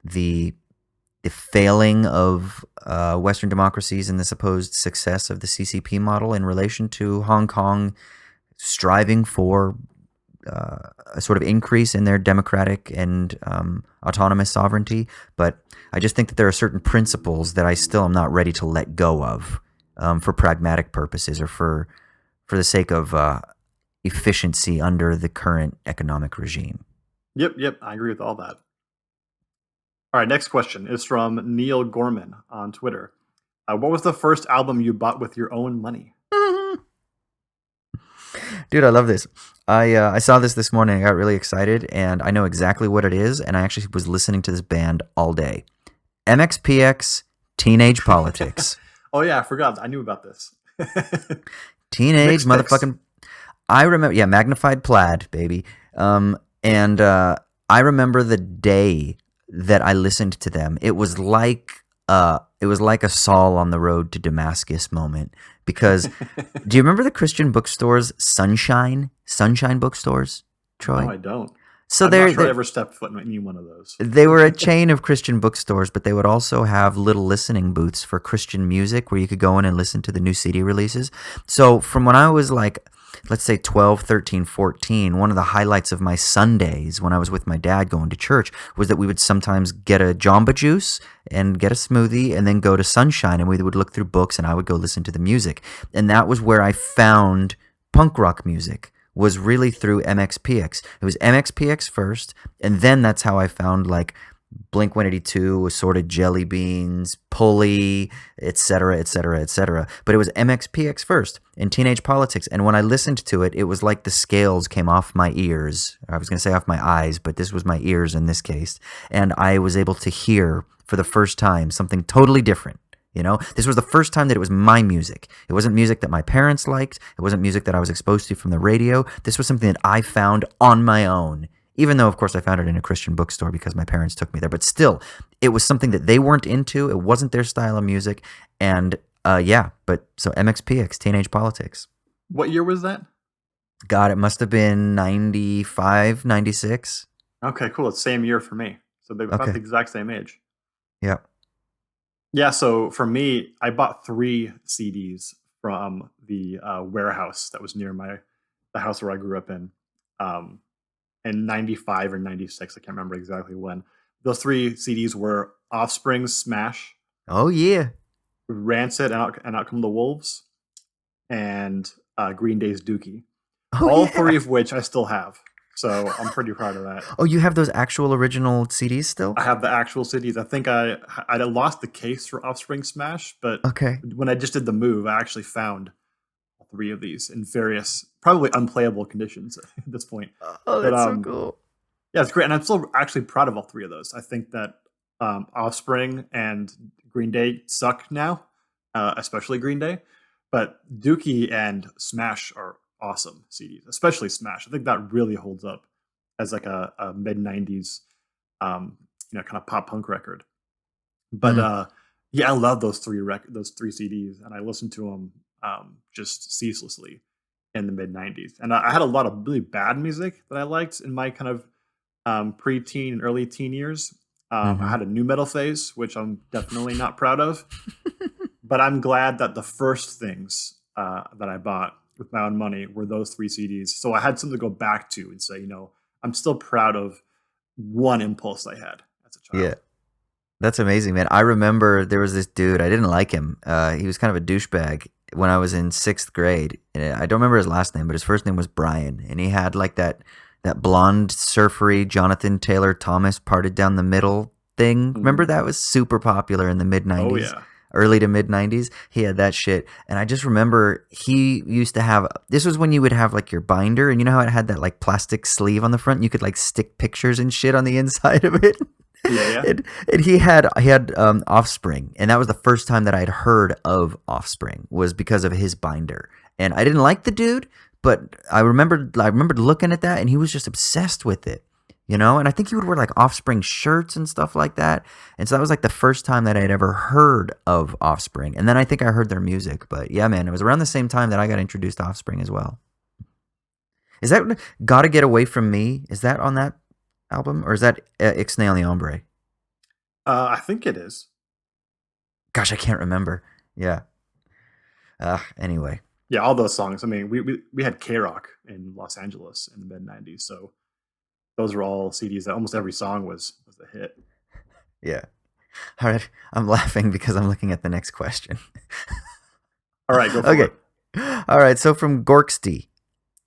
the failing of Western democracies and the supposed success of the CCP model in relation to Hong Kong striving for a sort of increase in their democratic and autonomous sovereignty. But I just think that there are certain principles that I still am not ready to let go of for pragmatic purposes or for the sake of efficiency under the current economic regime. Yep, I agree with all that. All right, next question is from Neil Gorman on Twitter. What was the first album you bought with your own money? Dude, I love this. I saw this morning. I got really excited, and I know exactly what it is, and I actually was listening to this band all day. MXPX, Teenage Politics. Oh, yeah, I forgot. I knew about this. Teenage Mixed motherfucking... I remember, yeah, Magnified Plaid, baby. And I remember the day that I listened to them. It was like a Saul on the road to Damascus moment. Because do you remember the Christian bookstores, Sunshine bookstores, Troy? No, I don't. So I'm not sure I ever stepped foot in any one of those. They were a chain of Christian bookstores, but they would also have little listening booths for Christian music where you could go in and listen to the new CD releases. So from when I was like, let's say 12, 13, 14, one of the highlights of my Sundays when I was with my dad going to church was that we would sometimes get a Jamba Juice and get a smoothie and then go to Sunshine, and we would look through books and I would go listen to the music. And that was where I found punk rock music, was really through MXPX. It was MXPX first, and then that's how I found like Blink-182, Assorted Jelly Beans, Pulley, etc., etc., etc. But it was MXPX first in Teenage Politics, and when I listened to it, it was like the scales came off my ears. I was going to say off my eyes, but this was my ears in this case, and I was able to hear for the first time something totally different. This was the first time that it was my music. It wasn't music that my parents liked. It wasn't music that I was exposed to from the radio. This was something that I found on my own, even though, of course, I found it in a Christian bookstore because my parents took me there. But still, it was something that they weren't into. It wasn't their style of music. And so MXPX, Teenage Politics. What year was that? God, it must have been 95, 96. Okay, cool. It's same year for me. So they're about the exact same age. Yeah. Yeah, so for me, I bought 3 CDs from the warehouse that was near the house where I grew up in 95 or 96. I can't remember exactly when. Those 3 CDs were Offspring's Smash. Oh, yeah. Rancid and Out Come the Wolves. And Green Day's Dookie. Oh, all yeah. 3 of which I still have. So I'm pretty proud of that. Oh, you have those actual original CDs still? I have the actual CDs. I think I lost the case for Offspring Smash, but when I just did the move, I actually found 3 of these in various, probably unplayable conditions at this point. Oh, that's so cool. Yeah, it's great. And I'm still actually proud of all 3 of those. I think that Offspring and Green Day suck now, especially Green Day. But Dookie and Smash are awesome CDs, especially Smash. I think that really holds up as like a mid-90s kind of pop punk record. But I love those 3 CDs, and I listened to them just ceaselessly in the mid-90s. And I had a lot of really bad music that I liked in my kind of pre-teen and early teen years. I had a nu metal phase, which I'm definitely not proud of. But I'm glad that the first things that I bought with my own money were those 3 CDs. So I had something to go back to and say, I'm still proud of one impulse I had as a Yeah. child. That's amazing, man. I remember there was this dude. I didn't like him. He was kind of a douchebag when I was in 6th grade. And I don't remember his last name, but his first name was Brian. And he had like that blonde surfery Jonathan Taylor Thomas parted down the middle thing. Remember Mhm. that was super popular in the mid Oh 90s, yeah. early to mid 90s. He had that shit. And I just remember he used to have, this was when you would have like your binder, and you know how it had that like plastic sleeve on the front? You could like stick pictures and shit on the inside of it. Yeah, yeah. And he had Offspring, and that was the first time that I'd heard of Offspring was because of his binder. And I didn't like the dude, but I remembered looking at that, and he was just obsessed with it, you know. And I think he would wear like Offspring shirts and stuff like that. And so that was like the first time that I'd ever heard of Offspring. And then I think I heard their music. But yeah, man, it was around the same time that I got introduced to Offspring as well. Is that "Gotta Get Away from Me"? Is that on that album, or is that Ixnay on the Hombre? I think it is. Gosh, I can't remember. Yeah. Anyway. Yeah, all those songs. I mean, we had K Rock in Los Angeles in the mid '90s, so those were all CDs that almost every song was a hit. Yeah. All right. I'm laughing because I'm looking at the next question. All right, go for Okay. it. All right. So from Gorksty,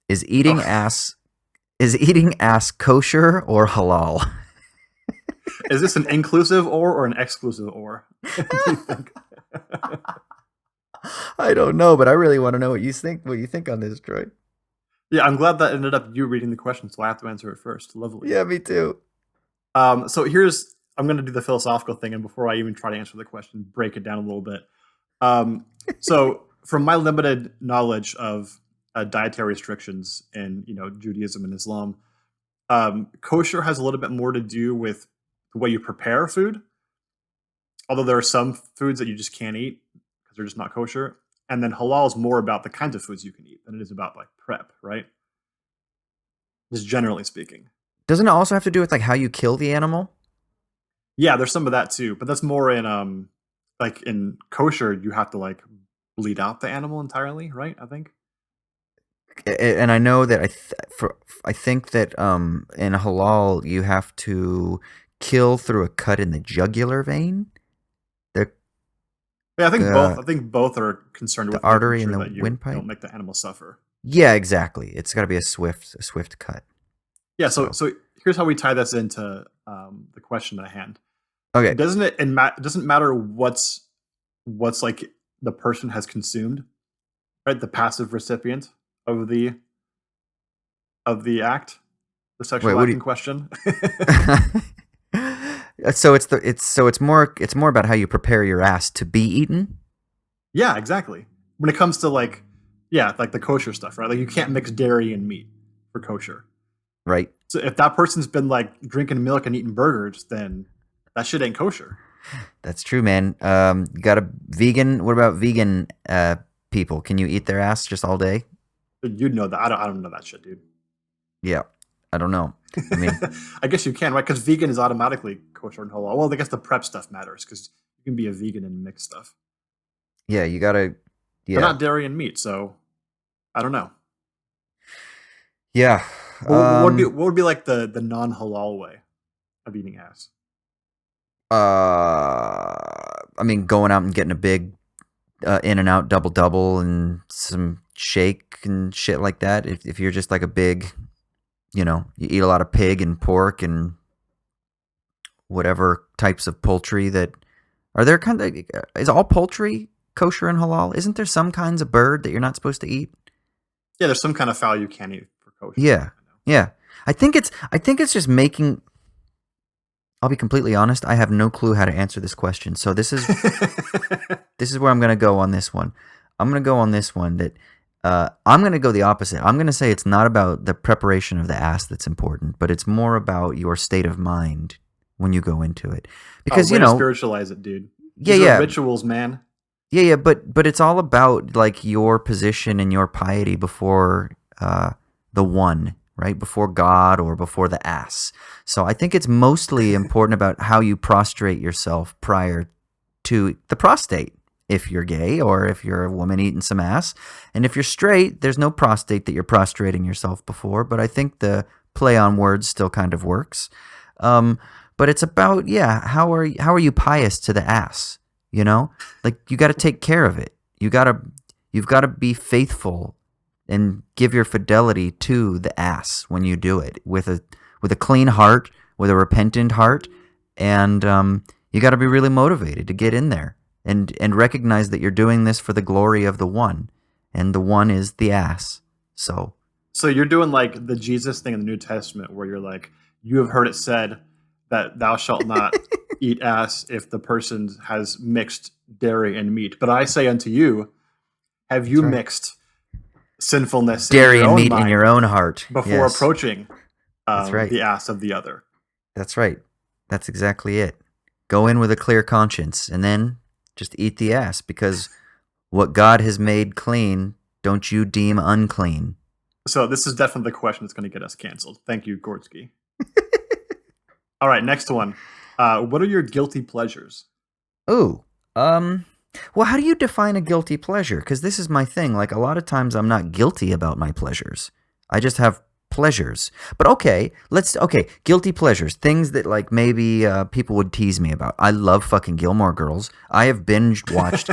is eating Oh. ass kosher or halal? Is this an inclusive or an exclusive or? Do you think? I don't know, but I really want to know what you think on this, Troy. Yeah, I'm glad that ended up you reading the question, so I have to answer it first. Lovely. Yeah, me too. So I'm going to do the philosophical thing, and before I even try to answer the question, break it down a little bit. So from my limited knowledge of dietary restrictions in Judaism and Islam, kosher has a little bit more to do with the way you prepare food. Although there are some foods that you just can't eat because they're just not kosher, and then halal is more about the kinds of foods you can eat than it is about like prep, right? Just generally speaking. Doesn't it also have to do with like how you kill the animal? Yeah, there's some of that too, but that's more in like in kosher, you have to like bleed out the animal entirely, right? I think. And I know that I think that in halal you have to kill through a cut in the jugular vein, the Yeah, I think both. uh, I think both are concerned the with making artery in sure the that you windpipe. don't make the animal suffer. Yeah, exactly. It's got to be a swift cut. Yeah. So So here's how we tie this into the question at hand. okay, Doesn't matter what's like the person has consumed, right? The passive recipient of the act, the wait, sexual what act do in question. you? So it's more about how you prepare your ass to be eaten. Yeah, exactly. When it comes to like the kosher stuff, right? Like you can't mix dairy and meat for kosher. Right? So if that person's been like drinking milk and eating burgers, then that shit ain't kosher. That's true, man. You got a vegan. What about vegan people? Can you eat their ass just all day? You'd know that. I don't know that shit, dude. Yeah, I don't know. I mean, I guess you can, right? Because vegan is automatically kosher and halal. Well, I guess the prep stuff matters because you can be a vegan and mix stuff. yeah, you gotta. But Yeah, not dairy and meat, so I don't know. yeah. What would be like the non halal way of eating ass? I mean, going out and getting a big in and out double and some shake and shit like that. If you're just like a big, you eat a lot of pig and pork and whatever types of poultry that are there. Is all poultry kosher and halal? Isn't there some kinds of bird that you're not supposed to eat? Yeah, there's some kind of fowl you can't eat for kosher. Yeah, yeah. I think it's just making. I'll be completely honest. I have no clue how to answer this question. So this is where I'm going to go on this one. I'm going to go on this one that I'm going to go the opposite. I'm going to say it's not about the preparation of the ass that's important, but it's more about your state of mind when you go into it. Because way to spiritualize it, dude. These are rituals, man. Yeah, but it's all about like your position and your piety before the one, right? Before God or before the ass. So I think it's mostly important about how you prostrate yourself prior to the prostate if you're gay or if you're a woman eating some ass. And if you're straight, there's no prostate that you're prostrating yourself before, but I think the play on words still kind of works. Um, but it's about, yeah, how are you pious to the ass? You know, like you got to take care of it. You've got to be faithful and give your fidelity to the ass when you do it with a clean heart, with a repentant heart, and you got to be really motivated to get in there and recognize that you're doing this for the glory of the one, and the one is the ass. So So you're doing like the Jesus thing in the New Testament, where you're like, you have heard it said that thou shalt not eat ass if the person has mixed dairy and meat. But I say unto you, have you right. mixed sinfulness in Dairy your and own meat in mind your own heart before yes. approaching That's right. the ass of the other? That's right. That's exactly it. Go in with a clear conscience and then just eat the ass, because what God has made clean, don't you deem unclean. So this is definitely the question that's going to get us canceled. Thank you, Gordsky. All right, next one. What are your guilty pleasures? Ooh. Well, how do you define a guilty pleasure? Because this is my thing. Like, a lot of times I'm not guilty about my pleasures. I just have pleasures. But okay, guilty pleasures. Things that, like, maybe people would tease me about. I love fucking Gilmore Girls. I've binge watched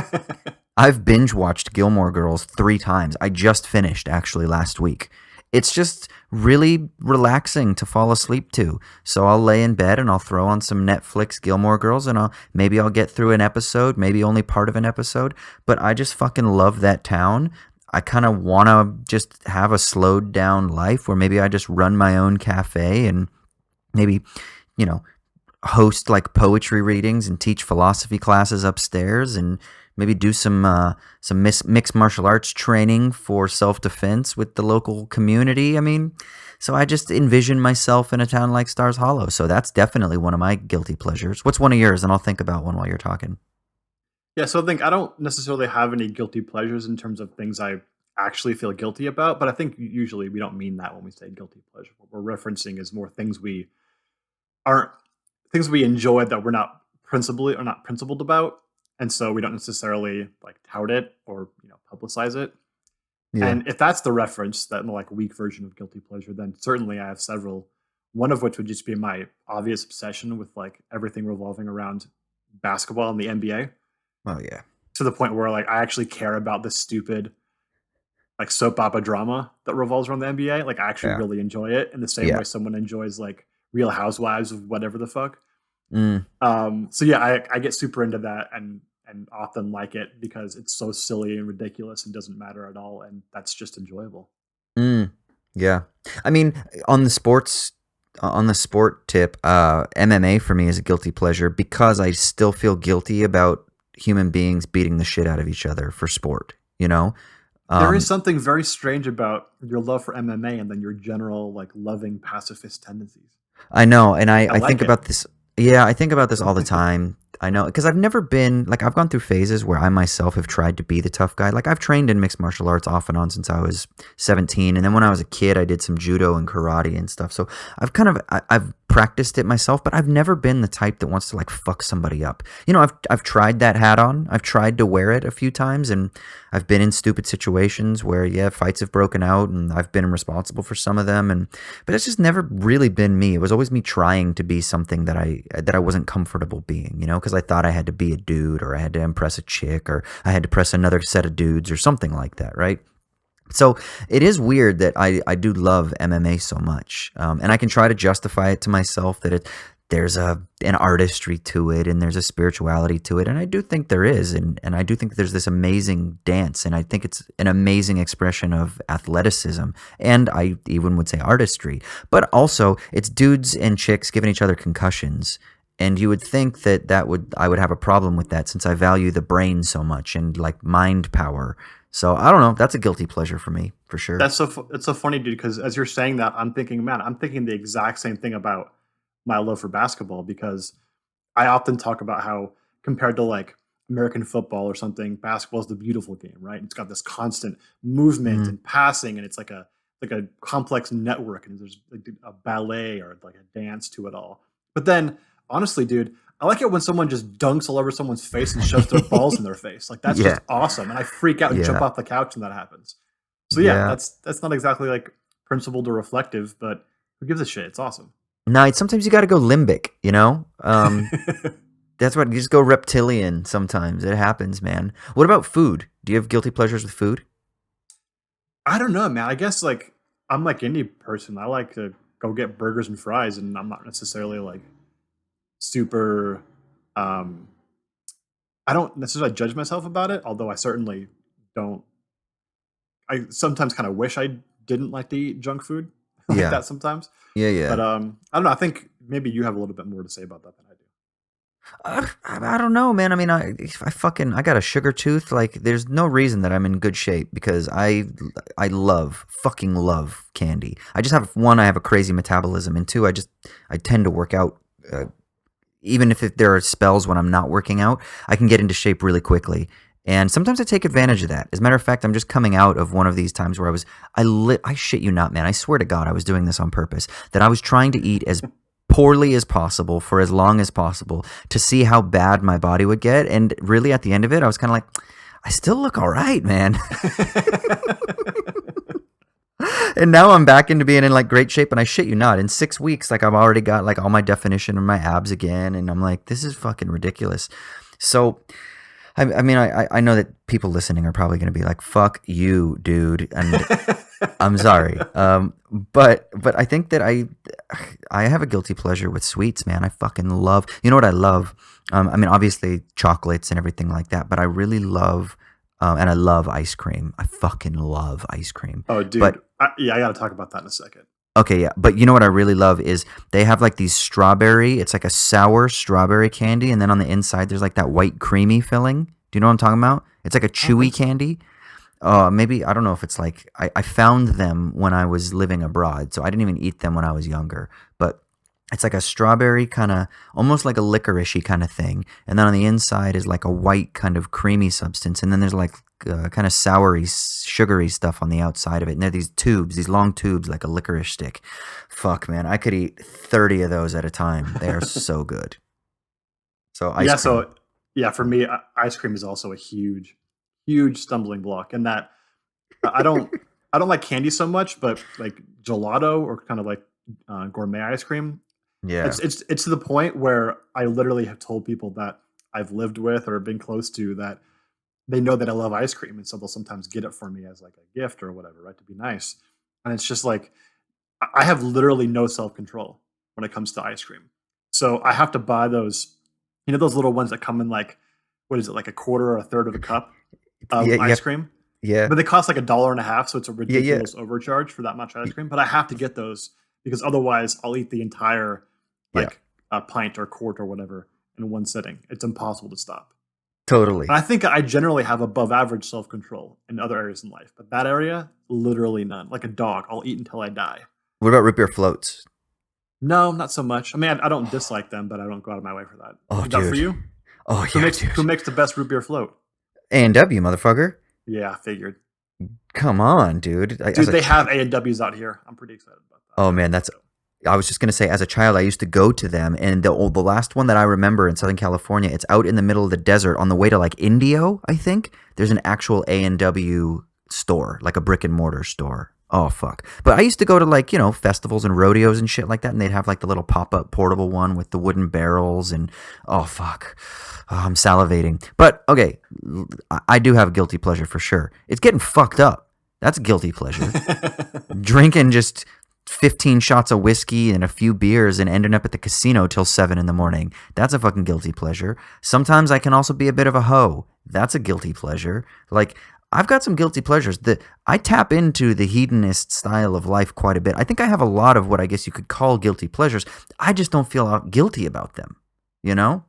Gilmore Girls 3 times. I just finished, actually, last week. It's just really relaxing to fall asleep to. So I'll lay in bed and I'll throw on some Netflix Gilmore Girls, and I'll get through an episode, maybe only part of an episode, but I just fucking love that town. I kind of want to just have a slowed down life where maybe I just run my own cafe and maybe, you know, host like poetry readings and teach philosophy classes upstairs, and maybe do some mixed martial arts training for self-defense with the local community. I mean, so I just envision myself in a town like Stars Hollow. So that's definitely one of my guilty pleasures. What's one of yours? And I'll think about one while you're talking. Yeah, so I think I don't necessarily have any guilty pleasures in terms of things I actually feel guilty about, but I think usually we don't mean that when we say guilty pleasure. What we're referencing is more things we aren't things we enjoy that we're not principled about, and so we don't necessarily like tout it or publicize it. Yeah. And if that's the reference, that like weak version of guilty pleasure, then certainly I have several. One of which would just be my obvious obsession with like everything revolving around basketball and the NBA, Oh, yeah. to the point where like I actually care about the stupid like soap opera drama that revolves around the NBA. Like I actually Yeah. really enjoy it in the same Yeah. way someone enjoys like Real Housewives of whatever the fuck. Mm. So yeah, I get super into that and often like it because it's so silly and ridiculous and doesn't matter at all, and that's just enjoyable. Mm. Yeah. I mean, on the sport tip, MMA for me is a guilty pleasure because I still feel guilty about human beings beating the shit out of each other for sport, you know? There is something very strange about your love for MMA and then your general like loving pacifist tendencies. I know, and I like think it. about this. Yeah, I think about this all the time. I know, because I've never been like, I've gone through phases where I myself have tried to be the tough guy. Like I've trained in mixed martial arts off and on since I was 17, and then when I was a kid, I did some judo and karate and stuff. So I've practiced it myself, but I've never been the type that wants to like fuck somebody up. You know, I've tried that hat on. I've tried to wear it a few times, and I've been in stupid situations where fights have broken out, and I've been responsible for some of them. But it's just never really been me. It was always me trying to be something that I wasn't comfortable being, you know, because I thought I had to be a dude, or I had to impress a chick, or I had to press another set of dudes or something like that, right? So it is weird that I do love MMA so much, and I can try to justify it to myself that there's an artistry to it, and there's a spirituality to it, and I do think there is, and I do think there's this amazing dance, and I think it's an amazing expression of athleticism, and I even would say artistry, but also it's dudes and chicks giving each other concussions. And you would think that I would have a problem with that, since I value the brain so much and like mind power. So I don't know. That's a guilty pleasure for me, for sure. It's so funny, dude, because as you're saying that, I'm thinking the exact same thing about my love for basketball, because I often talk about how compared to like American football or something, basketball is the beautiful game, right? It's got this constant movement and passing, and it's like a complex network, and there's like a ballet or like a dance to it all. But then honestly, dude, I like it when someone just dunks all over someone's face and shoves their balls in their face. Like that's Yeah, just awesome, and I freak out and jump yeah, off the couch when that happens. So yeah, yeah. that's not exactly like principled or reflective, but who gives a shit? It's awesome. No, sometimes you got to go limbic, you know? That's what, you just go reptilian sometimes. It happens, man. What about food? Do you have guilty pleasures with food? I don't know, man. I guess like I'm like any person. I like to go get burgers and fries, and I'm not necessarily like super. Um, I don't necessarily judge myself about it, although I certainly don't. I sometimes kind of wish I didn't like to eat junk food like Yeah, that sometimes. yeah, But yeah. I don't know. I think maybe you have a little bit more to say about that than I do. I don't know, man. I mean, I got a sugar tooth. Like, there's no reason that I'm in good shape because I fucking love candy. I just have one, I have a crazy metabolism, and two, I tend to work out. Uh, Even if there are spells when I'm not working out, I can get into shape really quickly. And sometimes I take advantage of that. As a matter of fact, I'm just coming out of one of these times where I shit you not, man. I swear to God, I was doing this on purpose. That I was trying to eat as poorly as possible for as long as possible to see how bad my body would get. And really, at the end of it, I was kind of like, I still look all right, man. And now I'm back into being in like great shape, and I shit you not, in 6 weeks, like I've already got like all my definition and my abs again, and I'm like, this is fucking ridiculous. So, I mean, I know that people listening are probably going to be like, fuck you, dude, and I'm sorry, but I think that I have a guilty pleasure with sweets, man. I fucking love. You know what I love? I mean, obviously chocolates and everything like that, but I really love. And I love ice cream. I fucking love ice cream. Oh, dude. But Yeah, I got to talk about that in a second. okay, yeah. But you know what I really love is they have like these strawberry. It's like a sour strawberry candy, and then on the inside there's like that white creamy filling. Do you know what I'm talking about? It's like a I don't chewy think so. candy. Maybe I don't know if it's like I found them when I was living abroad, so I didn't even eat them when I was younger. But it's like a strawberry kind of, almost like a licoricey kind of thing, and then on the inside is like a white kind of creamy substance, and then there's like kind of soury, sugary stuff on the outside of it. And they're these tubes, these long tubes, like a licorice stick. Fuck, man, I could eat 30 of those at a time. They are so good. So ice Yeah, cream. so yeah, for me, ice cream is also a huge, huge stumbling block. And that I don't, I don't like candy so much, but like gelato or kind of like gourmet ice cream, Yeah, it's to the point where I literally have told people that I've lived with or been close to that they know that I love ice cream, and so they'll sometimes get it for me as like a gift or whatever, right? To be nice. And it's just like I have literally no self control when it comes to ice cream. So I have to buy those, those little ones that come in like, what is it, like a quarter or a third of a cup of yeah, yeah, ice cream, yeah, but they cost like $1.50, so it's a yeah, yeah. ridiculous overcharge for that much ice cream. But I have to get those because otherwise I'll eat the entire Yeah, like a pint or quart or whatever in one sitting. It's impossible to stop. totally. And I think I generally have above average self control in other areas in life, but that area, literally none. Like a dog, I'll eat until I die. What about root beer floats? No, not so much. I mean, I don't dislike them, but I don't go out of my way for that. Oh, Is that for dude. you? Oh, Who yeah, makes dude. who makes the best root beer float? A&W, motherfucker. Yeah, I figured. Come on, dude. As Dude, a they have A&Ws out here. I'm pretty excited about that. Oh man, I was just gonna say, as a child, I used to go to them, and the last one that I remember in Southern California, it's out in the middle of the desert on the way to like Indio, I think. There's an actual A&W store, like a brick and mortar store. Oh fuck! But I used to go to like festivals and rodeos and shit like that, and they'd have like the little pop up portable one with the wooden barrels, and oh fuck, oh, I'm salivating. But okay, I do have a guilty pleasure for sure. It's getting fucked up. That's a guilty pleasure. Drinking just 15 shots of whiskey and a few beers and ending up at the casino till 7 in the morning. That's a fucking guilty pleasure. Sometimes I can also be a bit of a hoe. That's a guilty pleasure. Like, I've got some guilty pleasures that I tap into the hedonist style of life quite a bit. I think I have a lot of what I guess you could call guilty pleasures. I just don't feel guilty about them, you know?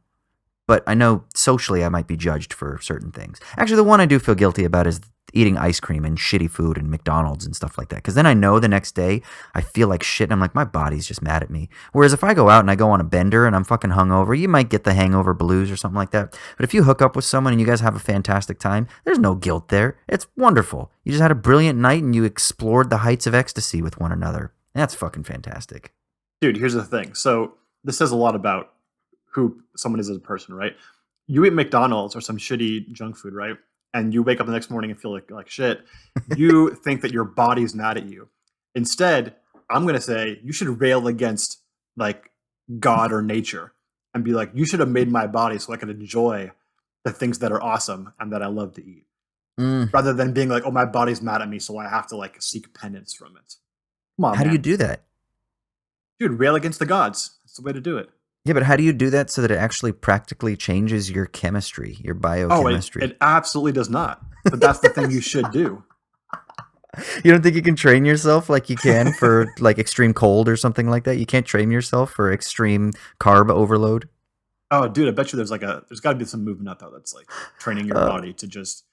But I know socially I might be judged for certain things. Actually, the one I do feel guilty about is eating ice cream and shitty food and McDonald's and stuff like that. Because then I know the next day I feel like shit and I'm like, my body's just mad at me. Whereas if I go out and I go on a bender and I'm fucking hungover, you might get the hangover blues or something like that. But if you hook up with someone and you guys have a fantastic time, there's no guilt there. It's wonderful. You just had a brilliant night and you explored the heights of ecstasy with one another. That's fucking fantastic. Dude, here's the thing. So this says a lot about who someone is as a person, right? You eat McDonald's or some shitty junk food, right? And you wake up the next morning and feel like shit. You think that your body's mad at you. Instead, I'm gonna say you should rail against like God or nature and be like, you should have made my body so I could enjoy the things that are awesome and that I love to eat. Mm. Rather than being like, oh, my body's mad at me, so I have to like seek penance from it. Come on, How do you man. do that? Dude, rail against the gods. That's the way to do it. Yeah, but how do you do that so that it actually practically changes your chemistry, your biochemistry? It absolutely does not. But that's the thing you should do. You don't think you can train yourself like you can for like extreme cold or something like that? You can't train yourself for extreme carb overload? Oh, dude, I bet you there's got to be some movement out there that's like training your body to just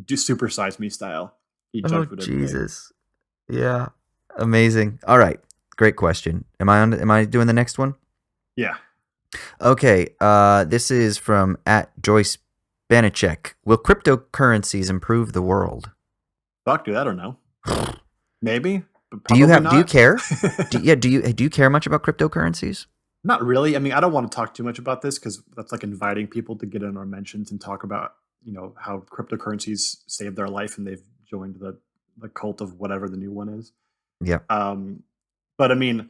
do supersize me style. Eat Oh, junk food every day. Jesus. Yeah. Amazing. All right. Great question. Am I doing the next one? Yeah. Okay. This is from @Joyce Banachek. Will cryptocurrencies improve the world? Fuck, dude, I don't know. Maybe. But Do you probably care? not. Do you care much about cryptocurrencies? Not really. I mean, I don't want to talk too much about this because that's like inviting people to get in our mentions and talk about, how cryptocurrencies saved their life and they've joined the cult of whatever the new one is. Yeah. But I mean,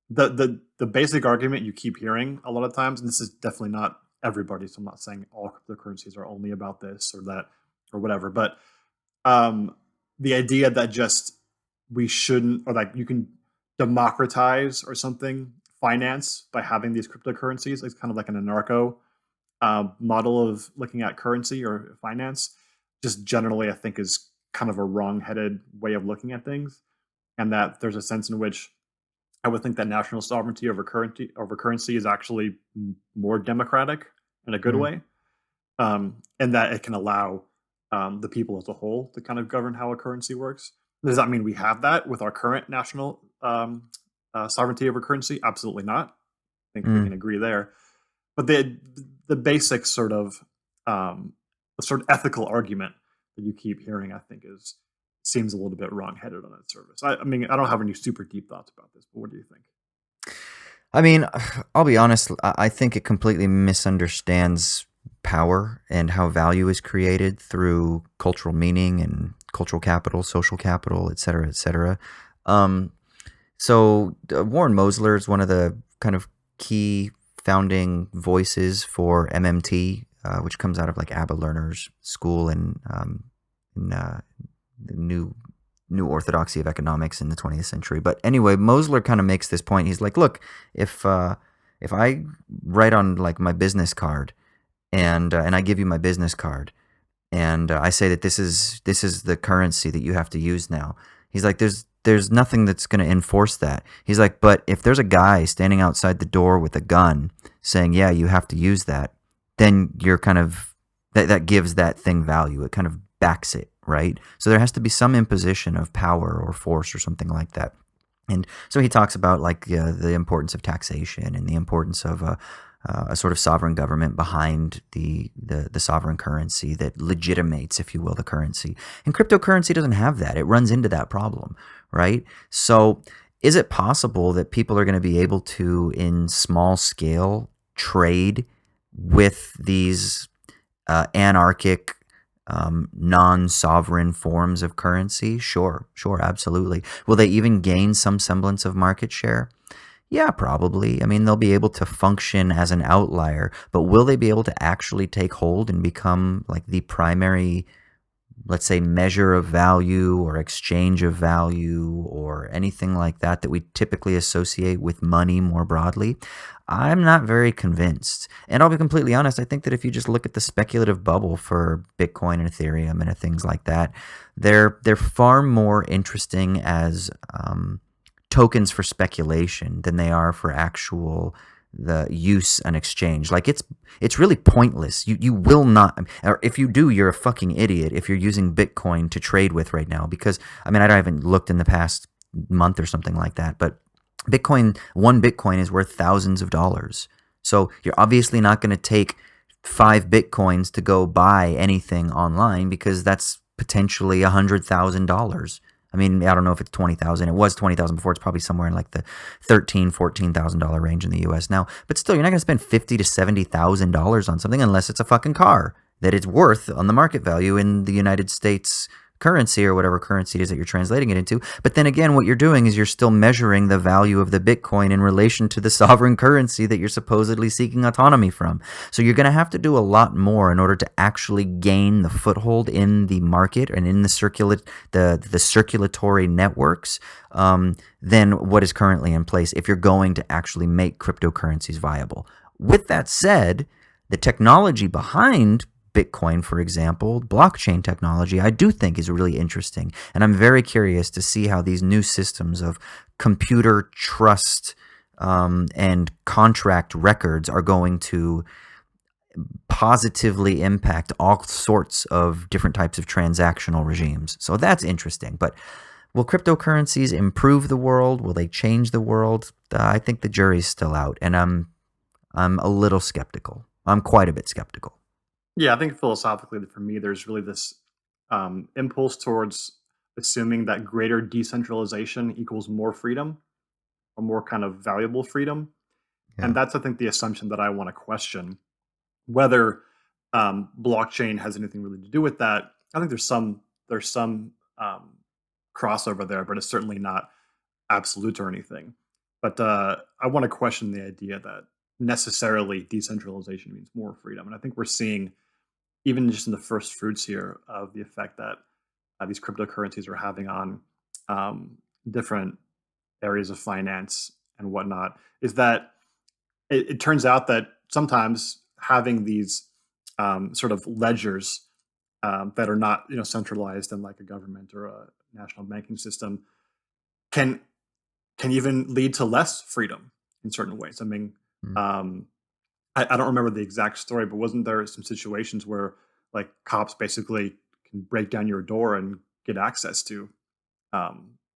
the basic argument you keep hearing a lot of times, and this is definitely not everybody, so I'm not saying all cryptocurrencies are only about this or that or whatever, but the idea that just we shouldn't, or like you can democratize or something finance by having these cryptocurrencies. It's kind of like an anarcho model of looking at currency or finance. Just generally, I think is kind of a wrong-headed way of looking at things, and that there's a sense in which I would think that national sovereignty over currency is actually more democratic in a good way, and that it can allow the people as a whole to kind of govern how a currency works. Does that mean we have that with our current national sovereignty over currency? Absolutely not. I think we can agree there. But the basic sort of ethical argument that you keep hearing, I think, seems a little bit wrong-headed on its surface. I mean, I don't have any super deep thoughts about this, but what do you think? I mean, I'll be honest. I think it completely misunderstands power and how value is created through cultural meaning and cultural capital, social capital, et cetera, et cetera. So Warren Mosler is one of the kind of key founding voices for MMT, which comes out of like Abba Lerner's school in the new orthodoxy of economics in the 20th century. But anyway, Mosler kind of makes this point. He's like, look, if I write on like my business card and I give you my business card and I say that this is the currency that you have to use now. He's like, there's nothing that's going to enforce that. He's like, but if there's a guy standing outside the door with a gun saying, yeah, you have to use that, then you're kind of, that gives that thing value. It kind of backs it, right? So there has to be some imposition of power or force or something like that. And so he talks about like the importance of taxation and the importance of a sort of sovereign government behind the sovereign currency that legitimates, if you will, the currency. And cryptocurrency doesn't have that. It runs into that problem, right? So is it possible that people are going to be able to, in small scale, trade with these anarchic, non-sovereign forms of currency? Sure, absolutely. Will they even gain some semblance of market share? Yeah, probably. I mean, they'll be able to function as an outlier, but will they be able to actually take hold and become like the primary, let's say, measure of value or exchange of value or anything like that that we typically associate with money more broadly? I'm not very convinced. And I'll be completely honest, I think that if you just look at the speculative bubble for Bitcoin and Ethereum and things like that, they're far more interesting as tokens for speculation than they are for actual the use and exchange. Like it's really pointless. You will not, or if you do, you're a fucking idiot if you're using Bitcoin to trade with right now, because I mean, I haven't looked in the past month or something like that, but one Bitcoin is worth thousands of dollars. So you're obviously not going to take 5 Bitcoins to go buy anything online, because that's potentially $100,000. I mean, I don't know if it's 20,000. It was 20,000 before. It's probably somewhere in like the $14,000 range in the U.S. now. But still, you're not going to spend $50,000 to $70,000 on something unless it's a fucking car that it's worth on the market value in the United States currency or whatever currency it is that you're translating it into. But then again, what you're doing is you're still measuring the value of the Bitcoin in relation to the sovereign currency that you're supposedly seeking autonomy from. So you're going to have to do a lot more in order to actually gain the foothold in the market and in the circulatory networks than what is currently in place if you're going to actually make cryptocurrencies viable. With that said, the technology behind Bitcoin, for example, blockchain technology, I do think is really interesting. And I'm very curious to see how these new systems of computer trust and contract records are going to positively impact all sorts of different types of transactional regimes. So that's interesting. But will cryptocurrencies improve the world? Will they change the world? I think the jury's still out, and I'm a little skeptical. I'm quite a bit skeptical. Yeah, I think philosophically, for me, there's really this impulse towards assuming that greater decentralization equals more freedom, or more kind of valuable freedom, Yeah. and that's, I think, the assumption that I want to question. Whether blockchain has anything really to do with that, I think there's some crossover there, but it's certainly not absolute or anything. But I want to question the idea that necessarily decentralization means more freedom, and I think we're seeing, even just in the first fruits here, of the effect that these cryptocurrencies are having on different areas of finance and whatnot, is that it turns out that sometimes having these sort of ledgers that are not, centralized in like a government or a national banking system can even lead to less freedom in certain ways. I mean, Mm. I don't remember the exact story, but wasn't there some situations where like cops basically can break down your door and get access to a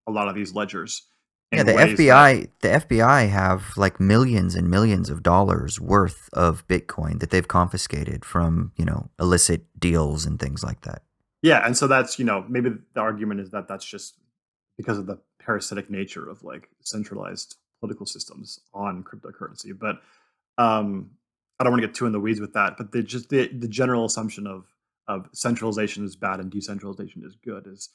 lot of these ledgers Yeah, in ways that, The FBI have like millions and millions of dollars worth of Bitcoin that they've confiscated from, illicit deals and things like that. yeah, and so that's, maybe the argument is that that's just because of the parasitic nature of like centralized political systems on cryptocurrency. But I don't want to get too in the weeds with that. But the general assumption of centralization is bad and decentralization is good is,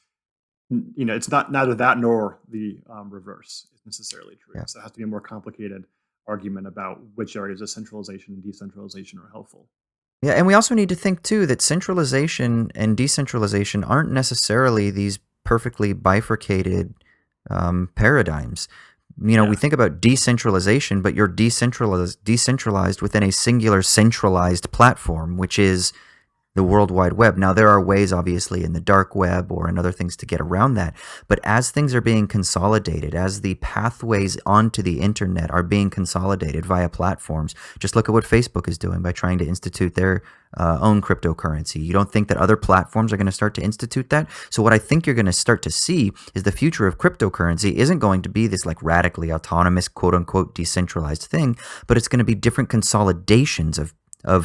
it's not neither that nor the reverse is necessarily true. Yeah. So it has to be a more complicated argument about which areas of centralization and decentralization are helpful. Yeah, and we also need to think too that centralization and decentralization aren't necessarily these perfectly bifurcated paradigms. We Yeah. think about decentralization, but you're decentralized within a singular centralized platform, which is the World Wide Web. Now, there are ways, obviously, in the dark web or in other things to get around that. But as things are being consolidated, as the pathways onto the internet are being consolidated via platforms, just look at what Facebook is doing by trying to institute their own cryptocurrency. You don't think that other platforms are going to start to institute that? So what I think you're going to start to see is the future of cryptocurrency isn't going to be this like radically autonomous, quote unquote, decentralized thing, but it's going to be different consolidations of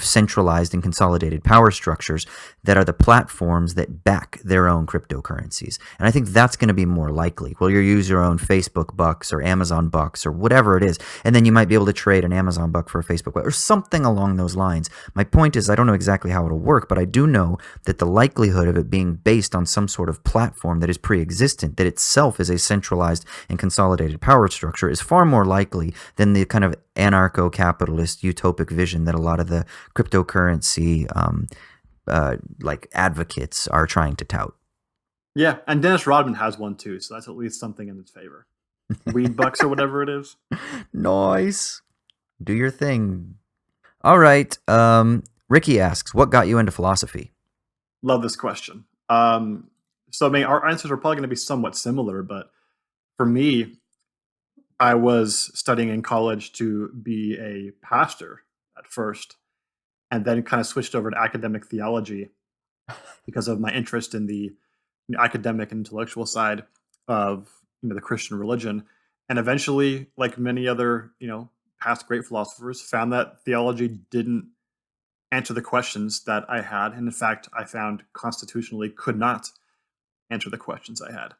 centralized and consolidated power structures that are the platforms that back their own cryptocurrencies. And I think that's going to be more likely. Well, you use your own Facebook bucks or Amazon bucks or whatever it is, and then you might be able to trade an Amazon buck for a Facebook buck or something along those lines. My point is, I don't know exactly how it'll work, but I do know that the likelihood of it being based on some sort of platform that is pre-existent, that itself is a centralized and consolidated power structure, is far more likely than the kind of anarcho-capitalist utopic vision that a lot of the cryptocurrency like advocates are trying to tout. Yeah, and Dennis Rodman has one too, so that's at least something in its favor. Weed bucks or whatever it is. Nice. Do your thing. All right. Ricky asks, what got you into philosophy? Love this question. So I mean, our answers are probably going to be somewhat similar, but for me, I was studying in college to be a pastor at first, and then kind of switched over to academic theology because of my interest in the academic and intellectual side of the Christian religion, and eventually, like many other past great philosophers, found that theology didn't answer the questions that I had, and in fact, I found constitutionally could not answer the questions I had.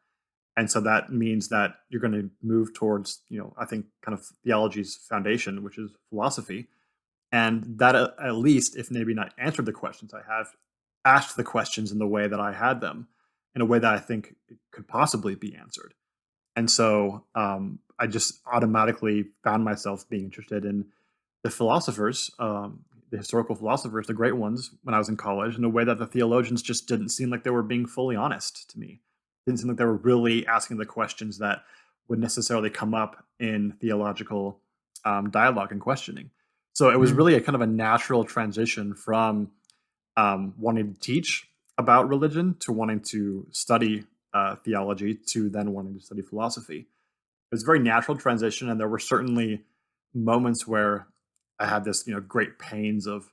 And so that means that you're going to move towards, I think, kind of theology's foundation, which is philosophy. And that, at least, if maybe not answered the questions I have, asked the questions in the way that I had them, in a way that I think it could possibly be answered. And so I just automatically found myself being interested in the philosophers, the historical philosophers, the great ones, when I was in college, in a way that the theologians just didn't seem like they were being fully honest to me. Didn't seem like they were really asking the questions that would necessarily come up in theological dialogue and questioning. So it was Hmm. really a kind of a natural transition from wanting to teach about religion to wanting to study theology to then wanting to study philosophy. It was a very natural transition, and there were certainly moments where I had this, great pains of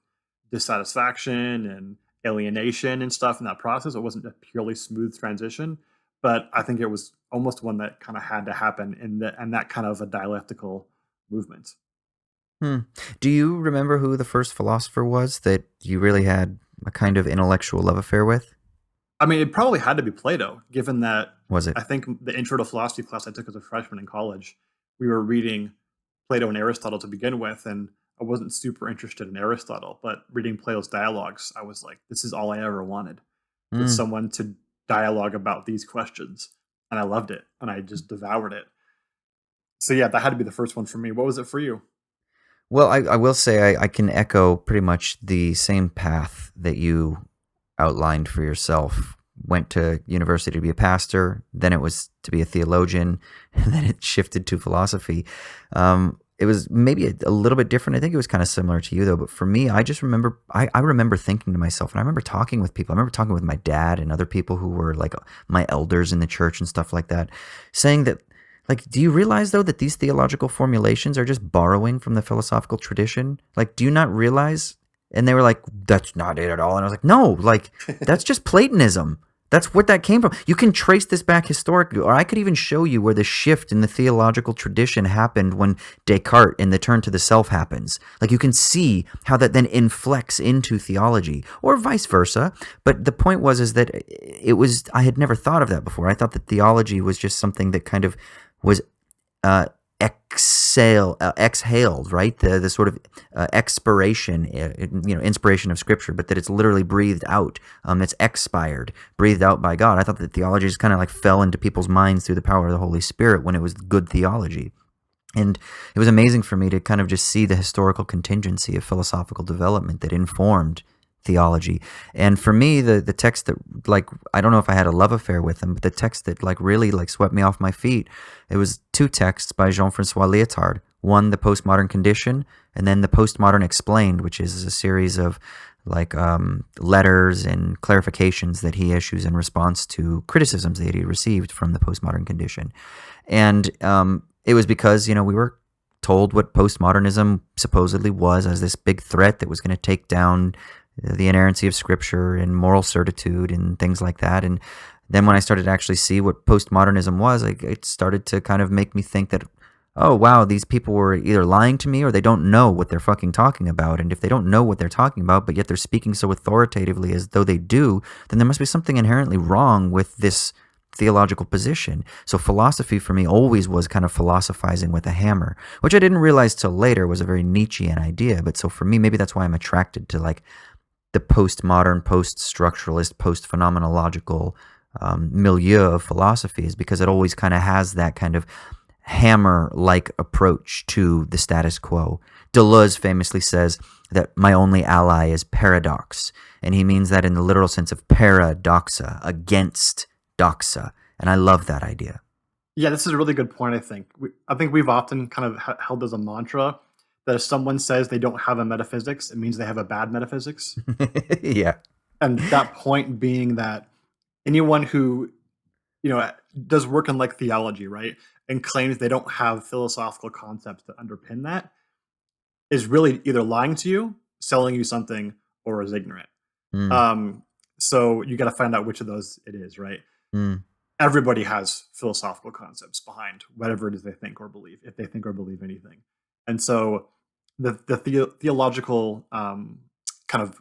dissatisfaction and alienation and stuff in that process. It wasn't a purely smooth transition, but I think it was almost one that kind of had to happen in that kind of a dialectical movement. Hmm. Do you remember who the first philosopher was that you really had a kind of intellectual love affair with? I mean, it probably had to be Plato, given that Was it? I think the intro to philosophy class I took as a freshman in college, we were reading Plato and Aristotle to begin with, and I wasn't super interested in Aristotle, but reading Plato's dialogues, I was like, this is all I ever wanted. It's Hmm. someone to dialogue about these questions. And I loved it, and I just devoured it. So yeah, that had to be the first one for me. What was it for you? Well, I will say I can echo pretty much the same path that you outlined for yourself. Went to university to be a pastor, then it was to be a theologian, and then it shifted to philosophy. It was maybe a little bit different. I think it was kind of similar to you though. But for me, I just remember I remember thinking to myself, and I remember talking with people. I remember talking with my dad and other people who were like my elders in the church and stuff like that, saying that like, do you realize though that these theological formulations are just borrowing from the philosophical tradition? Like, do you not realize? And they were like, that's not it at all. And I was like, no, like, that's just Platonism. That's what that came from. You can trace this back historically, or I could even show you where the shift in the theological tradition happened when Descartes and the turn to the self happens. Like, you can see how that then inflects into theology, or vice versa. But the point was, is that it was, I had never thought of that before. I thought that theology was just something that kind of was uh, exhaled, right? The sort of expiration, inspiration of Scripture, but that it's literally breathed out. It's expired, breathed out by God. I thought that theology just kind of like fell into people's minds through the power of the Holy Spirit when it was good theology. And it was amazing for me to kind of just see the historical contingency of philosophical development that informed theology. And for me, the text that, like, I don't know if I had a love affair with them, but the text that like really like swept me off my feet, it was two texts by Jean-Francois Lyotard. One, The Postmodern Condition, and then The Postmodern Explained, which is a series of like letters and clarifications that he issues in response to criticisms that he received from the postmodern condition. And it was because, we were told what postmodernism supposedly was as this big threat that was going to take down the inerrancy of Scripture and moral certitude and things like that. And then when I started to actually see what postmodernism was, it started to kind of make me think that, oh, wow, these people were either lying to me or they don't know what they're fucking talking about. And if they don't know what they're talking about, but yet they're speaking so authoritatively as though they do, then there must be something inherently wrong with this theological position. So philosophy for me always was kind of philosophizing with a hammer, which I didn't realize till later was a very Nietzschean idea. But so for me, maybe that's why I'm attracted to like the postmodern, post-structuralist, post-phenomenological milieu of philosophy, is because it always kind of has that kind of hammer-like approach to the status quo. Deleuze famously says that my only ally is paradox, and he means that in the literal sense of paradoxa, against doxa, and I love that idea. Yeah, this is a really good point. I think we've often kind of held as a mantra that if someone says they don't have a metaphysics, it means they have a bad metaphysics. Yeah. And that point being that anyone who does work in like theology, right, and claims they don't have philosophical concepts that underpin that is really either lying to you, selling you something, or is ignorant. Mm, Um, so you got to find out which of those it is, right? mm, Everybody has philosophical concepts behind whatever it is they think or believe, if they think or believe anything. And so the theological kind of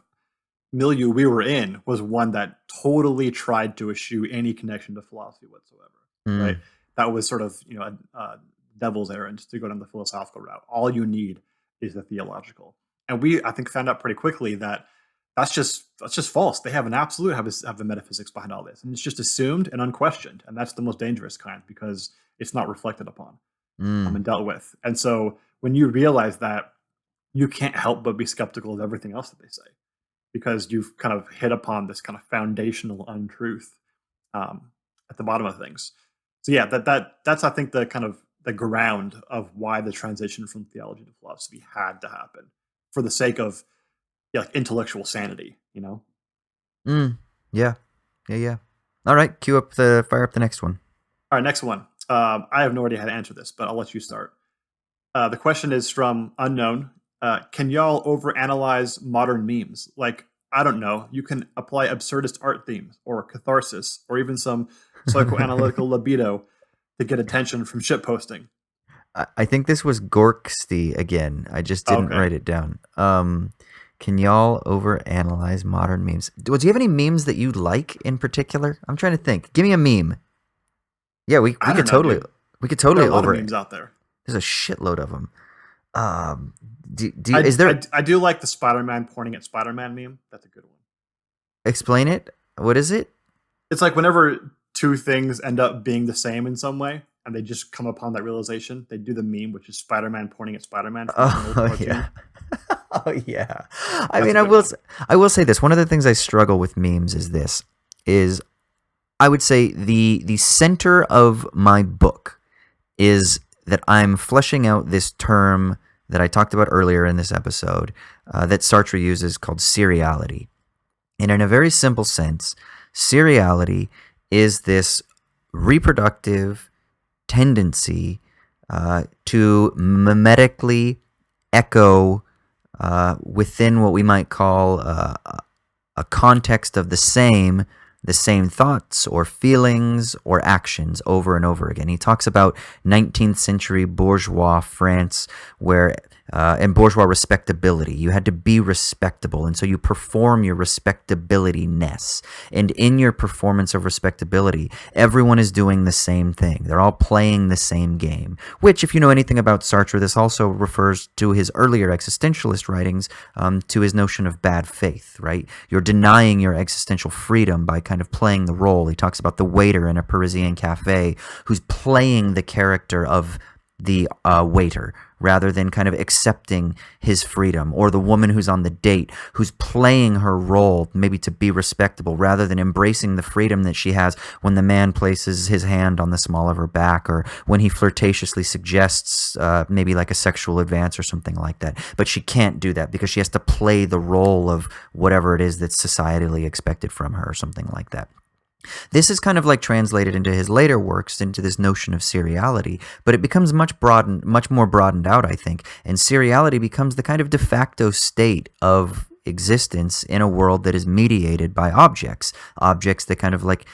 milieu we were in was one that totally tried to eschew any connection to philosophy whatsoever. right? Mm. That was sort of a devil's errand to go down the philosophical route. All you need is the theological, and we I think found out pretty quickly that that's just false. They have an absolute have a metaphysics behind all this, and it's just assumed and unquestioned, and that's the most dangerous kind because it's not reflected upon Mm. and dealt with. And so when you realize that, you can't help but be skeptical of everything else that they say because you've kind of hit upon this kind of foundational untruth um, at the bottom of things. So yeah, that's I think the kind of the ground of why the transition from theology to philosophy had to happen for the sake of yeah, like intellectual sanity. You know. Mm. Yeah. Yeah. Yeah. All right. Fire up the next one. All right, next one. I have no idea how to answer this, but I'll let you start. The question is from unknown. Can y'all overanalyze modern memes? Like, I don't know, you can apply absurdist art themes or catharsis or even some psychoanalytical libido to get attention from shitposting. I think this was Gorksty again. I just didn't Okay. write it down. Can y'all overanalyze modern memes? Do you have any memes that you like in particular? I'm trying to think. Give me a meme. Yeah, I don't know, dude. we could There are totally a lot of over. memes out there. There's a shitload of them. Um, I, is there? I do like the Spider-Man pointing at Spider-Man meme. That's a good one. Explain it. What is it? It's like whenever two things end up being the same in some way, and they just come upon that realization, they do the meme, which is Spider-Man pointing at Spider-Man from like an old Oh cartoon. yeah. Oh yeah. I That's mean, a good one. I will say this. One of the things I struggle with memes is this. Is I would say the center of my book is that I'm fleshing out this term that I talked about earlier in this episode that Sartre uses called seriality. And in a very simple sense, seriality is this reproductive tendency to mimetically echo within what we might call a context of the same thoughts or feelings or actions over and over again. He talks about 19th century bourgeois France, where and bourgeois respectability. You had to be respectable, and so you perform your respectability-ness. And in your performance of respectability, everyone is doing the same thing. They're all playing the same game. Which, if you know anything about Sartre, this also refers to his earlier existentialist writings, to his notion of bad faith. Right? You're denying your existential freedom by kind of playing the role. He talks about the waiter in a Parisian cafe who's playing the character of the waiter rather than kind of accepting his freedom, or the woman who's on the date who's playing her role maybe to be respectable rather than embracing the freedom that she has when the man places his hand on the small of her back, or when he flirtatiously suggests maybe like a sexual advance or something like that. But she can't do that because she has to play the role of whatever it is that's societally expected from her or something like that. This is kind of like translated into his later works into this notion of seriality, but it becomes much more broadened out, I think, and seriality becomes the kind of de facto state of existence in a world that is mediated by objects that kind of like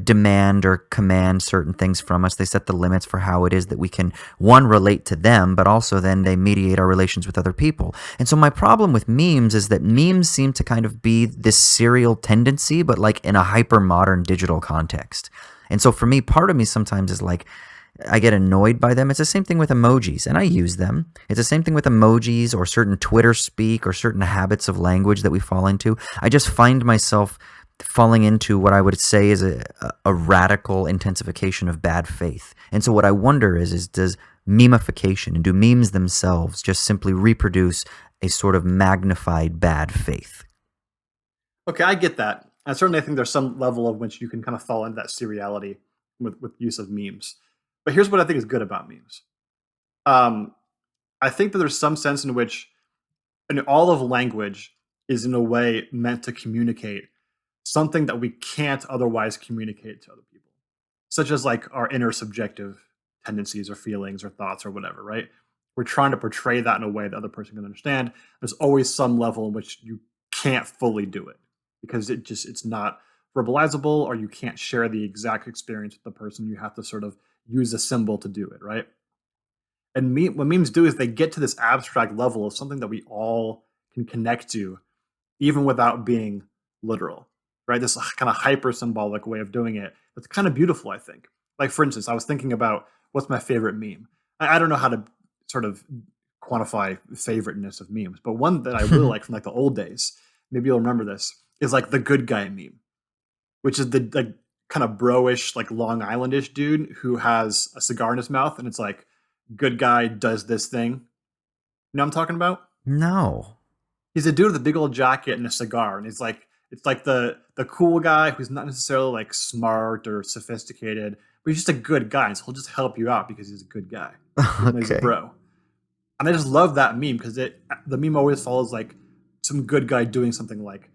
demand or command certain things from us. They set the limits for how it is that we can, one, relate to them, but also then they mediate our relations with other people. And so my problem with memes is that memes seem to kind of be this serial tendency, but like in a hyper modern digital context. And so for me, part of me sometimes is like, I get annoyed by them. It's the same thing with emojis, and I use them. It's the same thing with emojis or certain Twitter speak or certain habits of language that we fall into. I just find myself falling into what I would say is a radical intensification of bad faith. And so what I wonder is does memification and do memes themselves just simply reproduce a sort of magnified bad faith? Okay, I get that. And certainly, I think there's some level of which you can kind of fall into that seriality with use of memes. But here's what I think is good about memes. Um, I think that there's some sense in which, and all of language is in a way meant to communicate something that we can't otherwise communicate to other people, such as like our inner subjective tendencies or feelings or thoughts or whatever, right? We're trying to portray that in a way the other person can understand. There's always some level in which you can't fully do it because it's not verbalizable, or you can't share the exact experience with the person. You have to sort of use a symbol to do it, right? And what memes do is they get to this abstract level of something that we all can connect to, even without being literal, right? This kind of hyper symbolic way of doing it. That's kind of beautiful, I think. Like, for instance, I was thinking about what's my favorite meme. I don't know how to sort of quantify favoriteness of memes, but one that I really like from like the old days, maybe you'll remember this, is like the good guy meme, which is the like kind of bro-ish, like Long Islandish dude who has a cigar in his mouth, and it's like, good guy does this thing. You know what I'm talking about? No. He's a dude with a big old jacket and a cigar, and he's like, it's like the cool guy who's not necessarily like smart or sophisticated, but he's just a good guy, and so he'll just help you out because he's a good guy, even though he's a Okay. bro. And I just love that meme because the meme always follows like some good guy doing something like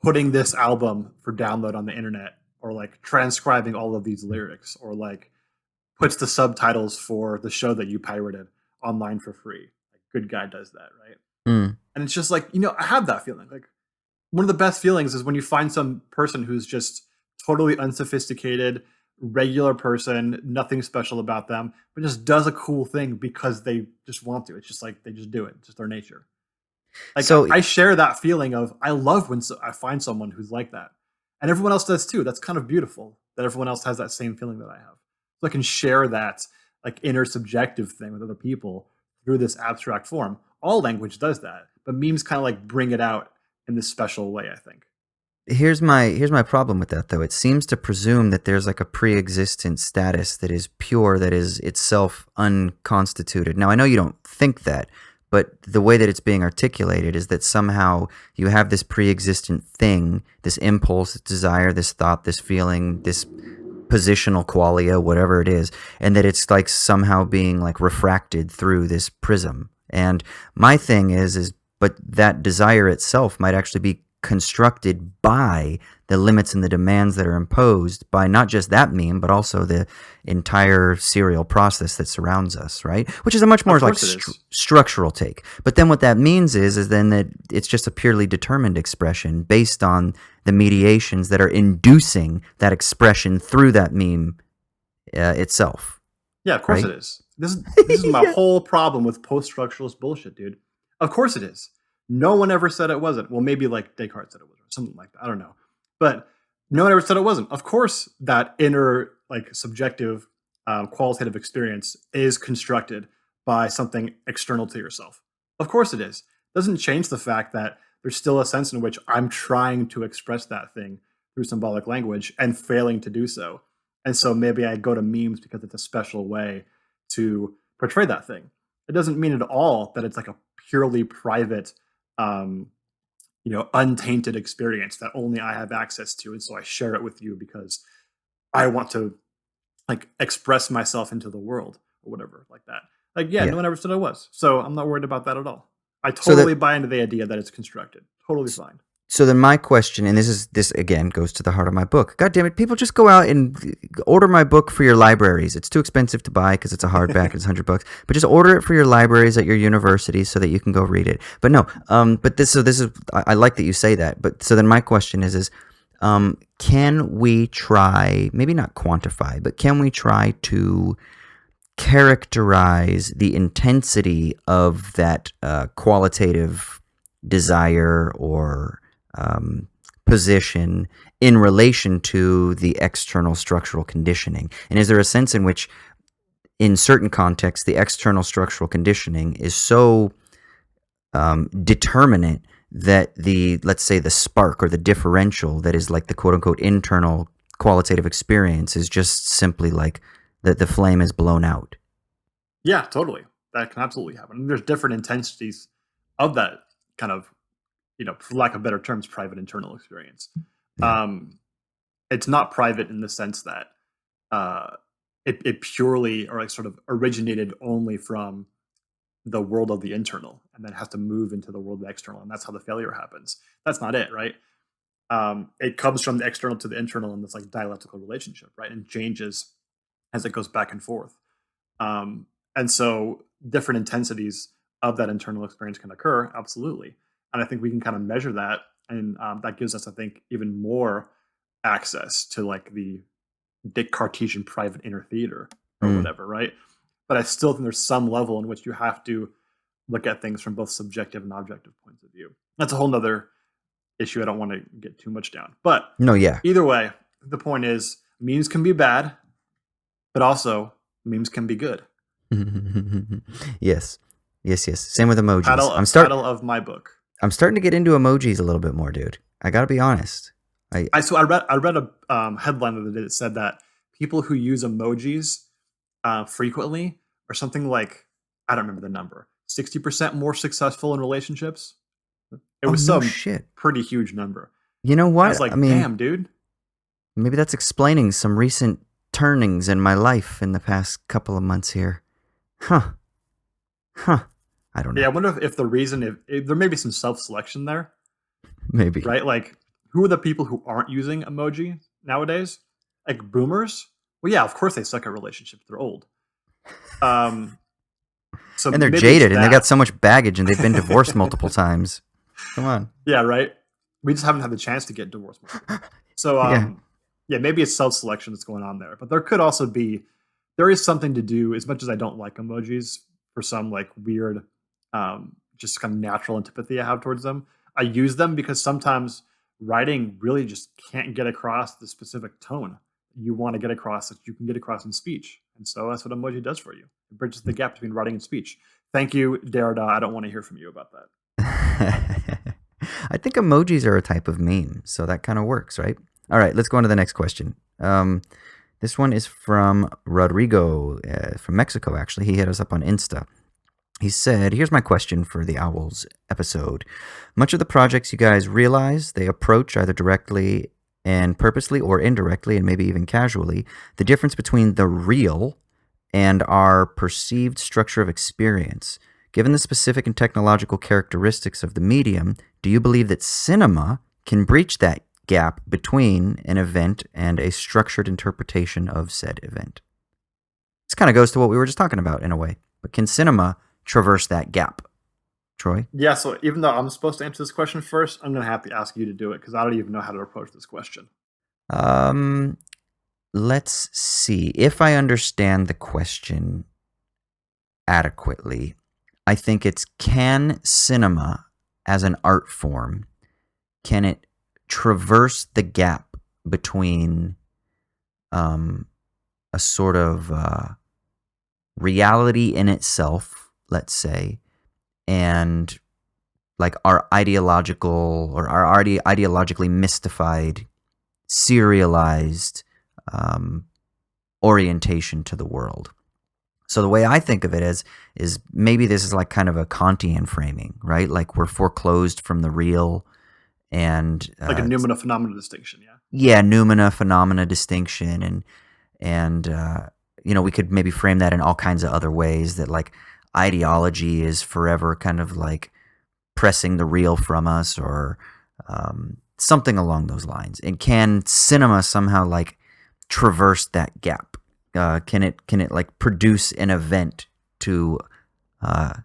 putting this album for download on the internet, or like transcribing all of these lyrics, or like puts the subtitles for the show that you pirated online for free. Like, good guy does that, right? Mm. And it's just like, I have that feeling. Like, one of the best feelings is when you find some person who's just totally unsophisticated, regular person, nothing special about them, but just does a cool thing because they just want to. It's just like they just do it. It's just their nature. Like, So I share that feeling of I love when I find someone who's like that, and everyone else does too. That's kind of beautiful that everyone else has that same feeling that I have. So I can share that like inner subjective thing with other people through this abstract form. All language does that, but memes kind of like bring it out in this special way, I think. here's my problem with that though. It seems to presume that there's like a pre-existent status that is pure, that is itself unconstituted. Now I know you don't think that, but the way that it's being articulated is that somehow you have this pre-existent thing, this impulse, this desire, this thought, this feeling, this positional qualia, whatever it is, and that it's like somehow being like refracted through this prism. And my thing is but that desire itself might actually be constructed by the limits and the demands that are imposed by not just that meme, but also the entire serial process that surrounds us, right? Which is a much more Of like course it is. structural take. But then what that means is then that it's just a purely determined expression based on the mediations that are inducing that expression through that meme itself, Yeah, of course right? it is. This is my Yeah. whole problem with post-structuralist bullshit, dude. Of course it is. No one ever said it wasn't. Well, maybe like Descartes said it was, or something like that. I don't know. But no one ever said it wasn't. Of course, that inner, like, subjective, qualitative experience is constructed by something external to yourself. Of course it is. Doesn't change the fact that there's still a sense in which I'm trying to express that thing through symbolic language and failing to do so. And so maybe I go to memes because it's a special way to portray that thing. It doesn't mean at all that it's like a purely private, um, untainted experience that only I have access to, and so I share it with you because I want to like express myself into the world or whatever like that. Like, yeah, no Yeah. one ever said I was, so I'm not worried about that at all. I So that totally buy into the idea that it's constructed. Totally fine. So then my question, and this again goes to the heart of my book. God damn it, people just go out and order my book for your libraries. It's too expensive to buy because it's a hardback. It's $100, but just order it for your libraries at your university so that you can go read it. But no, this is I like that you say that. But so then my question is can we try, maybe not quantify, but can we try to characterize the intensity of that qualitative desire or position in relation to the external structural conditioning? And is there a sense in which, in certain contexts, the external structural conditioning is so determinate that let's say the spark or the differential that is like the quote unquote internal qualitative experience is just simply like the flame is blown out? Yeah, totally. That can absolutely happen. And there's different intensities of that kind of, for lack of better terms, private internal experience. Yeah. It's not private in the sense that it purely or like sort of originated only from the world of the internal and then has to move into the world of the external, and that's how the failure happens. That's not it, right? It comes from the external to the internal in this like dialectical relationship, right? And changes as it goes back and forth. And so different intensities of that internal experience can occur, absolutely. And I think we can kind of measure that, and that gives us, I think, even more access to like the Cartesian private inner theater or Mm. whatever, right? But I still think there's some level in which you have to look at things from both subjective and objective points of view. That's a whole nother issue I don't want to get too much down. But No, yeah. either way, the point is memes can be bad. but also memes can be good. Yes. Yes, yes. Same with emojis. Title of my book. I'm starting to get into emojis a little bit more, dude. I got to be honest. I read a headline the other day that said that people who use emojis frequently are something like, I don't remember the number, 60% more successful in relationships. It Oh, was no some shit. pretty huge number. You know I was what? like, I mean, damn, dude. maybe that's explaining some recent turnings in my life in the past couple of months here. Huh. Huh. I don't know. Yeah, I wonder if the reason, if there may be some self-selection there, Maybe. right? Like, who are the people who aren't using emoji nowadays? Like boomers? Well, yeah, of course they suck at relationships. They're old. So And they're maybe it's jaded and they that. got so much baggage and they've been divorced multiple times. Come on. Yeah, right. We just haven't had the chance to get divorced. So, Yeah. yeah, maybe it's self-selection that's going on there. But there could also be, there is something to do. As much as I don't like emojis for some like weird, just kind of natural antipathy I have towards them, I use them because sometimes writing really just can't get across the specific tone you want to get across that you can get across in speech. And so that's what emoji does for you. It bridges the gap between writing and speech. Thank you, Derrida. I don't want to hear from you about that. I think emojis are a type of meme, so that kind of works, right? All right, let's go on to the next question. This one is from Rodrigo from Mexico, actually. He hit us up on Insta. He said, here's my question for the Owls episode. Much of the projects you guys realize, they approach either directly and purposely or indirectly and maybe even casually the difference between the real and our perceived structure of experience. Given the specific and technological characteristics of the medium, do you believe that cinema can breach that gap between an event and a structured interpretation of said event? This kind of goes to what we were just talking about in a way. But can cinema traverse that gap? Troy? Yeah, so even though I'm supposed to answer this question first, I'm going to have to ask you to do it because I don't even know how to approach this question. Let's see. If I understand the question adequately, I think it's, can cinema as an art form, can it traverse the gap between a sort of reality in itself, let's say, and like our ideological or our already ideologically mystified, serialized orientation to the world. So the way I think of it is maybe this is like kind of a Kantian framing, right? Like we're foreclosed from the real, and Like a noumena phenomena distinction, yeah. yeah, noumena phenomena distinction, and you know, we could maybe frame that in all kinds of other ways, that like ideology is forever kind of like pressing the real from us, or something along those lines. And can cinema somehow like traverse that gap? Can it like produce an event to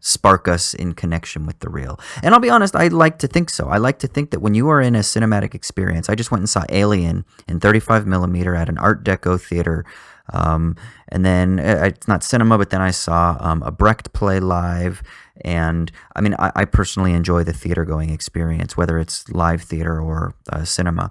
spark us in connection with the real? And I'll be honest, I like to think so. I like to think that when you are in a cinematic experience, I just went and saw Alien in 35 millimeter at an Art Deco theater. And then it's not cinema, but then I saw a Brecht play live. And I mean, I personally enjoy the theater going experience, whether it's live theater or cinema,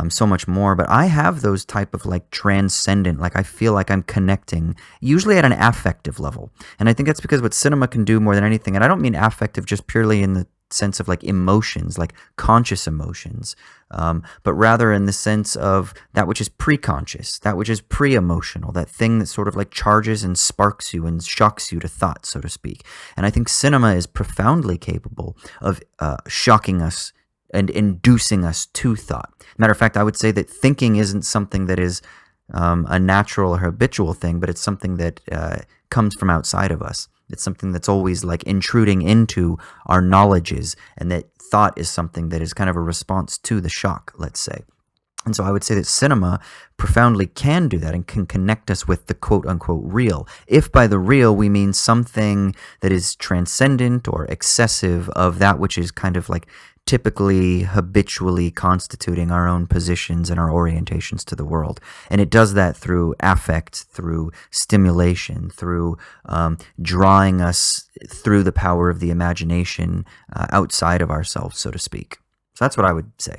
so much more. But I have those type of like transcendent, like I feel like I'm connecting, usually at an affective level. And I think that's because what cinema can do more than anything, and I don't mean affective just purely in the sense of like emotions, like conscious emotions, but rather in the sense of that which is pre-conscious, that which is pre-emotional, that thing that sort of like charges and sparks you and shocks you to thought, so to speak. And I think cinema is profoundly capable of shocking us and inducing us to thought. Matter of fact, I would say that thinking isn't something that is a natural or habitual thing, but it's something that comes from outside of us. It's something that's always like intruding into our knowledges, and that thought is something that is kind of a response to the shock, let's say. And so I would say that cinema profoundly can do that and can connect us with the quote-unquote real. If by the real we mean something that is transcendent or excessive of that which is kind of like typically habitually constituting our own positions and our orientations to the world. And it does that through affect, through stimulation, through drawing us through the power of the imagination outside of ourselves, so to speak. So that's what I would say.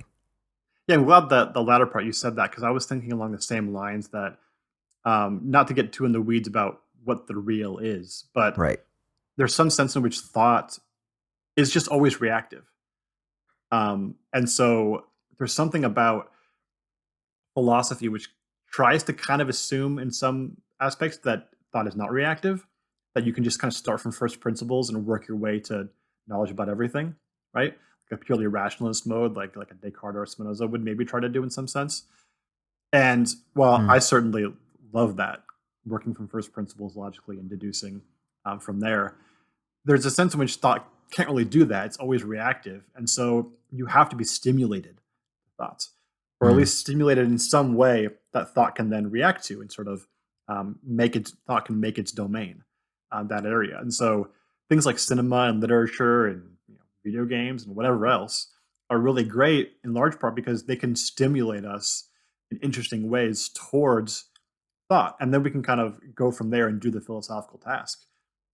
Yeah, I'm glad that the latter part you said that, because I was thinking along the same lines that Not to get too in the weeds about what the real is, but Right. there's some sense in which thought is just always reactive. And so there's something about philosophy which tries to kind of assume in some aspects that thought is not reactive, that you can just kind of start from first principles and work your way to knowledge about everything, right? Like a purely rationalist mode, like a Descartes or a Spinoza would maybe try to do in some sense. And while Mm. I certainly love that, working from first principles logically and deducing from there, there's a sense in which thought can't really do that. It's always reactive. And so you have to be stimulated thoughts, or at Mm. least stimulated in some way that thought can then react to and sort of make its thought can make its domain that area. And so things like cinema and literature and video games and whatever else are really great in large part because they can stimulate us in interesting ways towards thought, and then we can kind of go from there and do the philosophical task.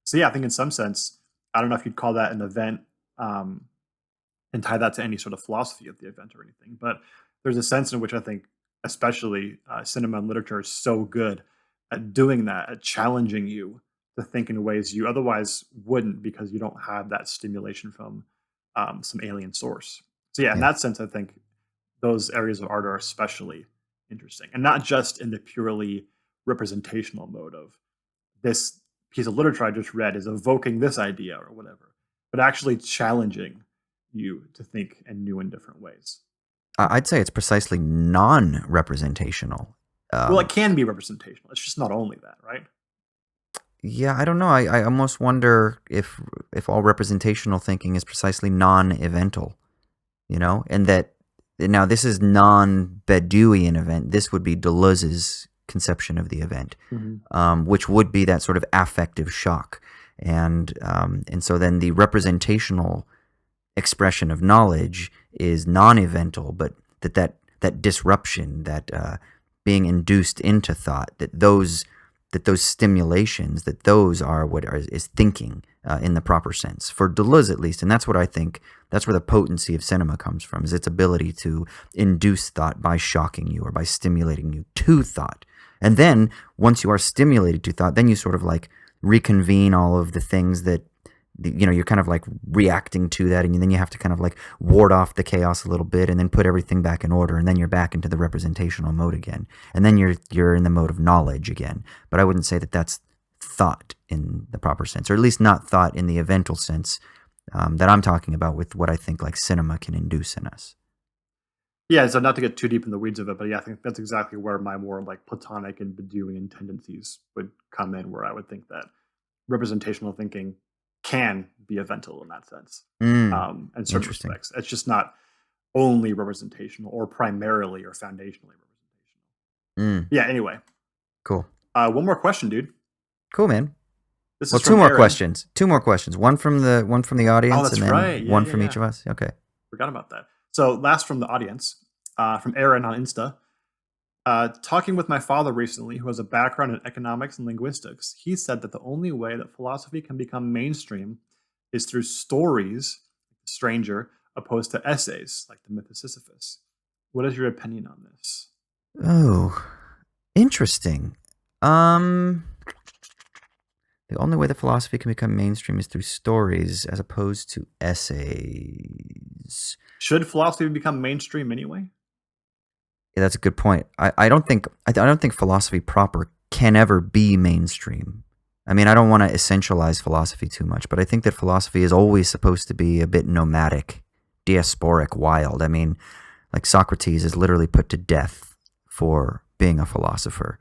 So yeah, I think in some sense, I don't know if you'd call that an event, um, and tie that to any sort of philosophy of the event or anything, but there's a sense in which I think, especially cinema and literature, is so good at doing that, at challenging you to think in ways you otherwise wouldn't because you don't have that stimulation from some alien source. So yeah, in Yeah. that sense, I think those areas of art are especially interesting, and not just in the purely representational mode of this piece of literature I just read is evoking this idea or whatever, but actually challenging you to think in new and different ways. I'd say it's precisely non-representational. Well, it can be representational. It's just not only that, right? Yeah, I don't know. I almost wonder if all representational thinking is precisely non-evental, and that now this is non-Bedouin event. This would be Deleuze's conception of the event, which would be that sort of affective shock, and so then the representational expression of knowledge is non-evental, but that disruption, that being induced into thought, that those stimulations, that those are what is thinking in the proper sense for Deleuze at least, and that's what I think. That's where the potency of cinema comes from, is its ability to induce thought by shocking you or by stimulating you to thought. And then once you are stimulated to thought, then you sort of like reconvene all of the things that you're kind of like reacting to that, and then you have to kind of like ward off the chaos a little bit and then put everything back in order, and then you're back into the representational mode again, and then you're in the mode of knowledge again. But I wouldn't say that that's thought in the proper sense, or at least not thought in the evental sense that I'm talking about with what I think like cinema can induce in us. Yeah, so not to get too deep in the weeds of it, but yeah, I think that's exactly where my more like Platonic and Bedouin tendencies would come in, where I would think that representational thinking can be evental in that sense. In certain Interesting. respects, it's just not only representational or primarily or foundationally representational. Yeah. Anyway, Cool. one more question, dude. Cool, man. This Well, is from two more Aaron. questions. Two more questions. One from the audience, Oh, that's and then right. one from each of us. Okay. Forgot about that. So last from the audience, from Aaron on Insta. Talking with my father recently, who has a background in economics and linguistics, he said that the only way that philosophy can become mainstream is through stories, like The Stranger, opposed to essays, like The Myth of Sisyphus. What is your opinion on this? Oh, interesting. The only way that philosophy can become mainstream is through stories as opposed to essays. Should philosophy become mainstream anyway? Yeah, that's a good point. I don't think philosophy proper can ever be mainstream. I mean, I don't want to essentialize philosophy too much, but I think that philosophy is always supposed to be a bit nomadic, diasporic, wild. I mean, like Socrates is literally put to death for being a philosopher,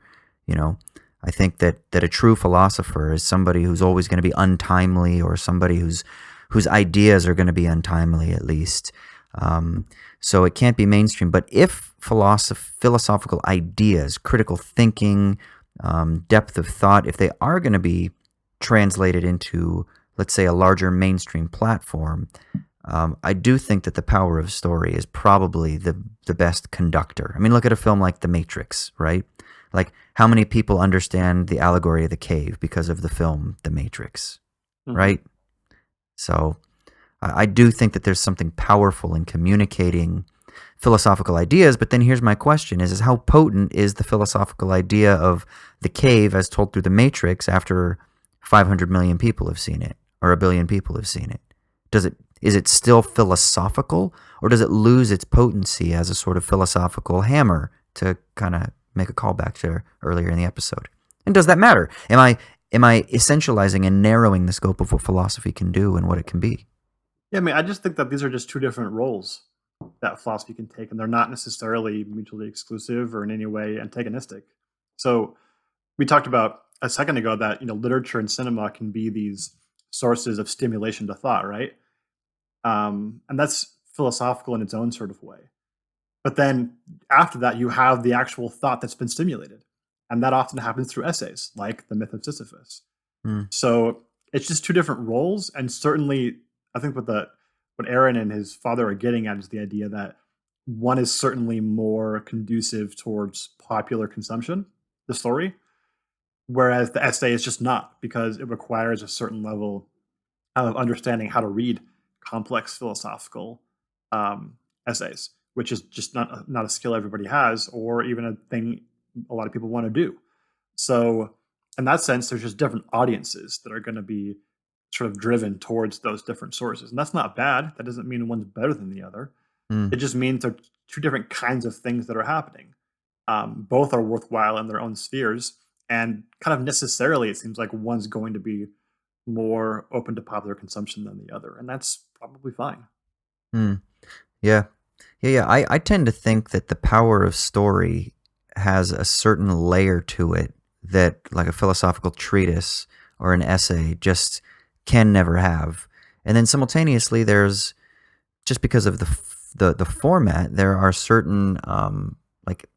I think that a true philosopher is somebody who's always going to be untimely, or somebody whose ideas are going to be untimely at least. So it can't be mainstream. But if philosophical ideas, critical thinking, depth of thought, if they are going to be translated into, let's say, a larger mainstream platform, I do think that the power of story is probably the best conductor. I mean, look at a film like The Matrix, right? Like, how many people understand the allegory of the cave because of the film The Matrix, right? So I do think that there's something powerful in communicating philosophical ideas. But then here's my question: is how potent is the philosophical idea of the cave as told through the Matrix after 500 million people have seen it, or a billion people have seen it? Is it still philosophical, or does it lose its potency as a sort of philosophical hammer, to kind of make a callback to earlier in the episode? And does that matter? Am I essentializing and narrowing the scope of what philosophy can do and what it can be? Yeah, I mean, I just think that these are just two different roles that philosophy can take, and they're not necessarily mutually exclusive or in any way antagonistic. So we talked about a second ago that literature and cinema can be these sources of stimulation to thought, right? And that's philosophical in its own sort of way. But then after that, you have the actual thought that's been stimulated, and that often happens through essays, like The Myth of Sisyphus. Hmm. So it's just two different roles, and certainly, I think what Aaron and his father are getting at is the idea that one is certainly more conducive towards popular consumption, the story, whereas the essay is just not, because it requires a certain level of understanding how to read complex philosophical essays, which is just not a skill everybody has, or even a thing a lot of people want to do. So in that sense, there's just different audiences that are going to be sort of driven towards those different sources. And that's not bad. That doesn't mean one's better than the other. It just means they're two different kinds of things that are happening. Both are worthwhile in their own spheres. And kind of necessarily, it seems like one's going to be more open to popular consumption than the other. And that's probably fine. Hmm. Yeah. I tend to think that the power of story has a certain layer to it that, like a philosophical treatise or an essay, just can never have. And then simultaneously, there's, just because of the format, there are certain like,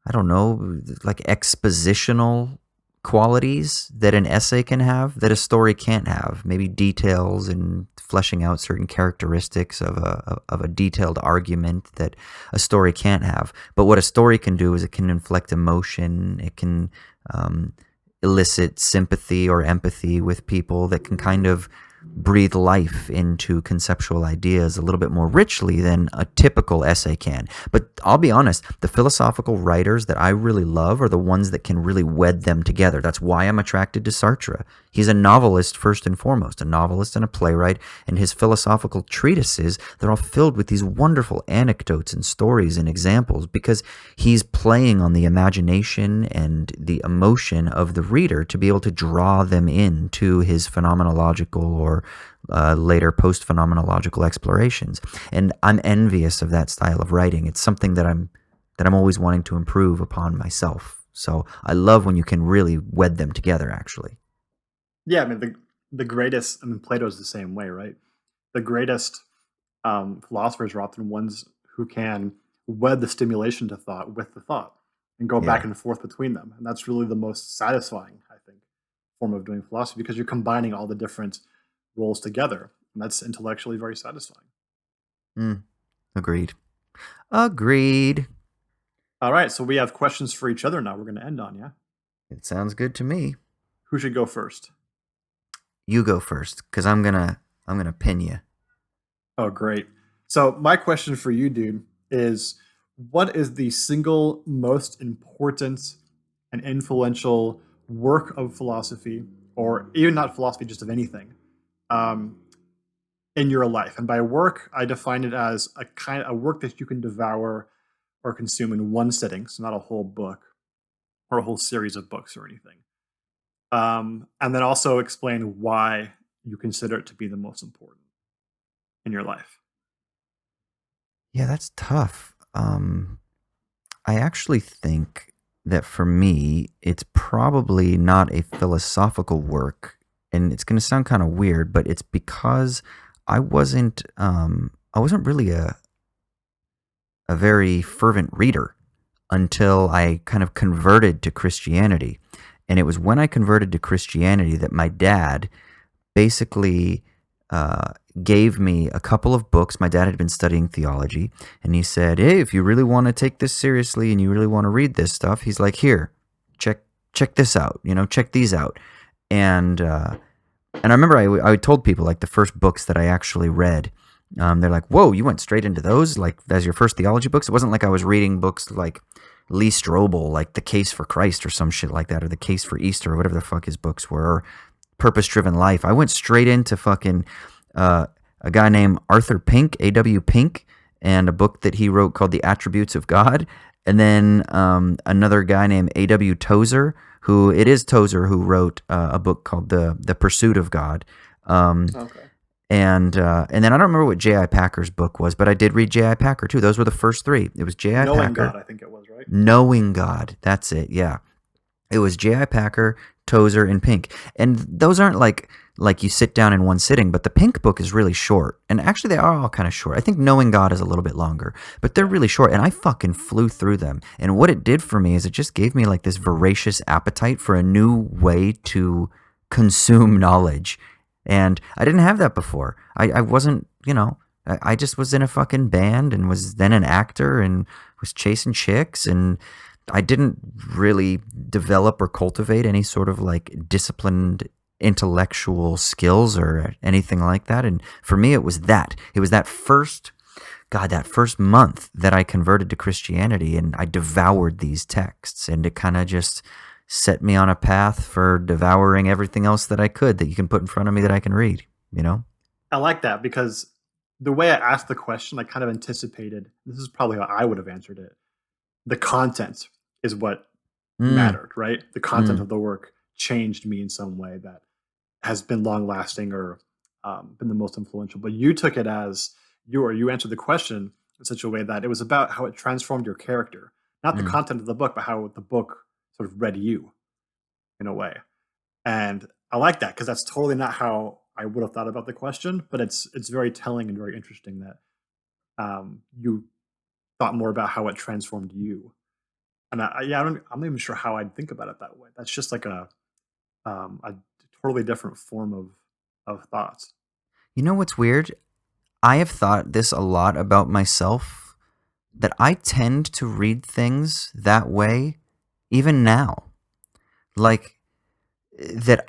I don't know, like expositional qualities that an essay can have that a story can't have. Maybe details and fleshing out certain characteristics of a detailed argument that a story can't have. But what a story can do is it can inflect emotion. It can elicit sympathy or empathy with people, that can kind of breathe life into conceptual ideas a little bit more richly than a typical essay can. But I'll be honest, the philosophical writers that I really love are the ones that can really wed them together. That's why I'm attracted to Sartre. He's a novelist first and foremost, a novelist and a playwright, and his philosophical treatises, they're all filled with these wonderful anecdotes and stories and examples, because he's playing on the imagination and the emotion of the reader to be able to draw them into his phenomenological or later post-phenomenological explorations. And I'm envious of that style of writing. It's something that I'm always wanting to improve upon myself. So I love when you can really wed them together, actually. Yeah, I mean, the greatest, I mean, Plato's the same way, right? The greatest philosophers are often ones who can wed the stimulation to thought with the thought and go back Yeah. and forth between them. And that's really the most satisfying, I think, form of doing philosophy, because you're combining all the different roles together. And that's intellectually very satisfying. Agreed. Agreed. All right, so we have questions for each other now we're going to end on, yeah? It sounds good to me. Who should go first? You go first, because I'm gonna pin you. Oh, great. So my question for you, dude, is what is the single most important and influential work of philosophy, or even not philosophy, just of anything, um, in your life? And by work, I define it as a work that you can devour or consume in one sitting, so not a whole book or a whole series of books or anything. And then also explain why you consider it to be the most important in your life. Yeah, that's tough. I actually think that for me, it's probably not a philosophical work, and it's going to sound kind of weird, but it's because I wasn't really a very fervent reader until I kind of converted to Christianity. And it was when I converted to Christianity that my dad basically gave me a couple of books. My dad had been studying theology, and he said, "Hey, if you really want to take this seriously and you really want to read this stuff," he's like, "Here, check this out. Check these out." And I remember I told people, like, the first books that I actually read They're like, whoa, you went straight into those like as your first theology books. It wasn't like I was reading books like Lee Strobel, like The Case for Christ or some shit like that, or The Case for Easter, or whatever the fuck his books were, or Purpose Driven Life. I went straight into fucking a guy named Arthur Pink, A.W. Pink, and a book that he wrote called The Attributes of God. And then another guy named A.W. Tozer, who it is Tozer who wrote a book called The Pursuit of God. Okay. And then I don't remember what J.I. Packer's book was, but I did read J.I. Packer too. Those were the first three. It was J.I. Knowing Packer. God, I think it was, right? Knowing God. That's it. Yeah. It was J.I. Packer, Tozer, and Pink. And those aren't like you sit down in one sitting, but the Pink book is really short. And actually, they are all kind of short. I think Knowing God is a little bit longer, but they're really short. And I fucking flew through them. And what it did for me is it just gave me like this voracious appetite for a new way to consume knowledge. And I didn't have that before. I wasn't, I just was in a fucking band and was then an actor and was chasing chicks, and I didn't really develop or cultivate any sort of like disciplined intellectual skills or anything like that. And for me, it was that first month that I converted to Christianity, and I devoured these texts, and it kind of just set me on a path for devouring everything else that I could that you can put in front of me that I can read, I like that because the way I asked the question, I kind of anticipated this is probably how I would have answered it. The content is what mattered, right? The content of the work changed me in some way that has been long lasting or been the most influential. But you took it as you answered the question in such a way that it was about how it transformed your character, not the content of the book, but how the book sort of read you in a way. And I like that because that's totally not how I would have thought about the question, but it's very telling and very interesting that you thought more about how it transformed you. And I'm not even sure how I'd think about it that way. That's just like a totally different form of thoughts. You know what's weird? I have thought this a lot about myself, that I tend to read things that way even now. Like that,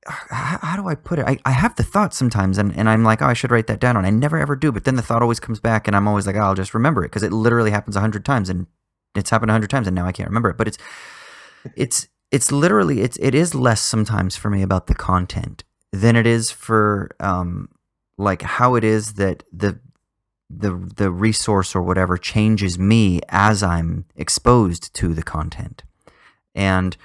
how do I put it? I have the thought sometimes, and I'm like, oh, I should write that down, and I never ever do. But then the thought always comes back, and I'm always like, oh, I'll just remember it because it literally happens 100 times, and it's happened 100 times, and now I can't remember it. But it's literally it is less sometimes for me about the content than it is for like how it is that the resource or whatever changes me as I'm exposed to the content. And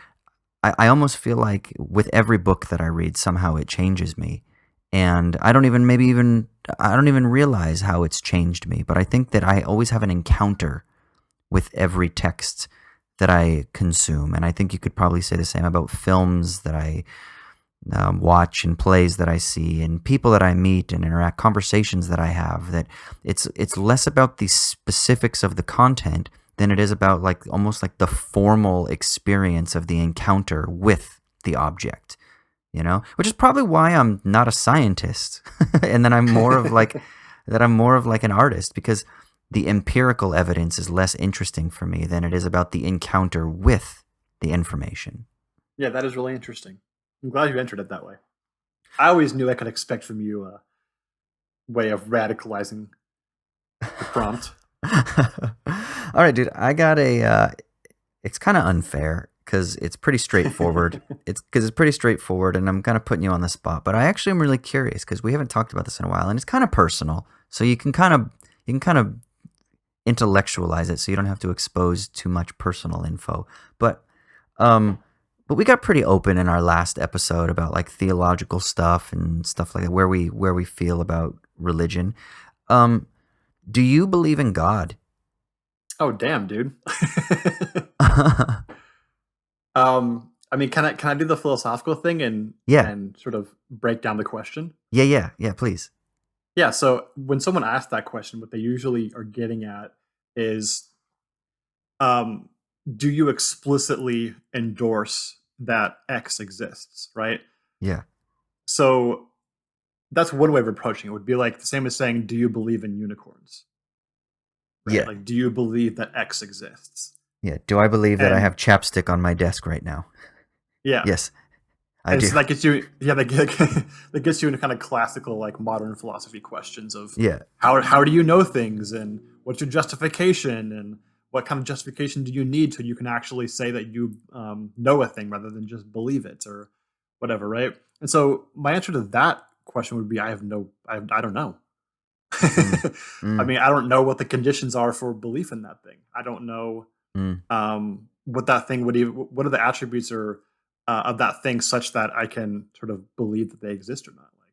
I almost feel like with every book that I read, somehow it changes me. And I don't even realize how it's changed me. But I think that I always have an encounter with every text that I consume. And I think you could probably say the same about films that I watch and plays that I see and people that I meet and interact, conversations that I have, that it's less about the specifics of the content than it is about like almost like the formal experience of the encounter with the object, which is probably why I'm not a scientist and then I'm more of like an artist, because the empirical evidence is less interesting for me than it is about the encounter with the information. Yeah, that is really interesting. I'm glad you answered it that way. I always knew I could expect from you a way of radicalizing the prompt. All right, dude. I got it's kind of unfair because it's pretty straightforward. It's pretty straightforward, and I'm kind of putting you on the spot. But I actually am really curious because we haven't talked about this in a while, and it's kind of personal. So you can kind of intellectualize it, so you don't have to expose too much personal info. But we got pretty open in our last episode about like theological stuff and stuff like that, where we feel about religion. Do you believe in God? Oh, damn, dude. I mean, can I do the philosophical thing and sort of break down the question? Yeah, please. Yeah, so when someone asks that question, what they usually are getting at is, do you explicitly endorse that X exists, right? Yeah. So that's one way of approaching it. Would be like the same as saying, do you believe in unicorns? Right? Yeah. Like, do you believe that X exists? Yeah. Do I believe that I have chapstick on my desk right now? Yeah. Yes. I And do. so that gets you, yeah, that gets you into kind of classical, like modern philosophy questions of Yeah. how do you know things, and what's your justification, and what kind of justification do you need so you can actually say that you know a thing rather than just believe it or whatever, right? And so my answer to that question would be, I don't know. Mm, I mm, mean, I don't know what the conditions are for belief in that thing. I don't know mm, what that thing would even, what are the attributes or of that thing such that I can sort of believe that they exist or not. Like,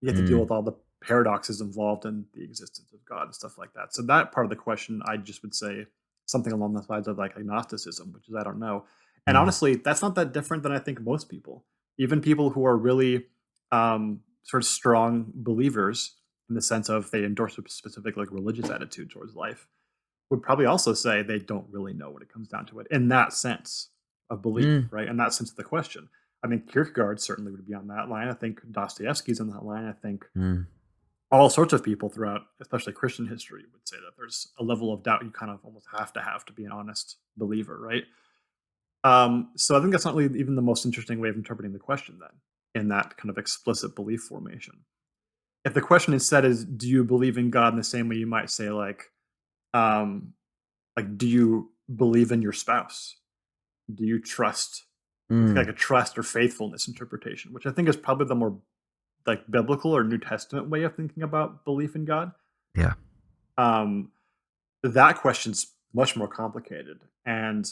you have to deal mm, with all the paradoxes involved in the existence of God and stuff like that. So that part of the question, I just would say something along the lines of like agnosticism, which is I don't know. And mm, honestly, that's not that different than I think most people, even people who are really sort of strong believers in the sense of they endorse a specific like religious attitude towards life, would probably also say they don't really know when it comes down to it in that sense of belief, mm, right? In that sense of the question. I mean, Kierkegaard certainly would be on that line. I think Dostoevsky's on that line. I think mm, all sorts of people throughout, especially Christian history, would say that there's a level of doubt you kind of almost have to be an honest believer, right? So I think that's not really even the most interesting way of interpreting the question, then, in that kind of explicit belief formation. If the question instead is, do you believe in God in the same way you might say, um, do you believe in your spouse? Do you trust? It's like mm. a trust or faithfulness interpretation, which I think is probably the more like biblical or New Testament way of thinking about belief in God. Yeah. Um, that question's much more complicated, and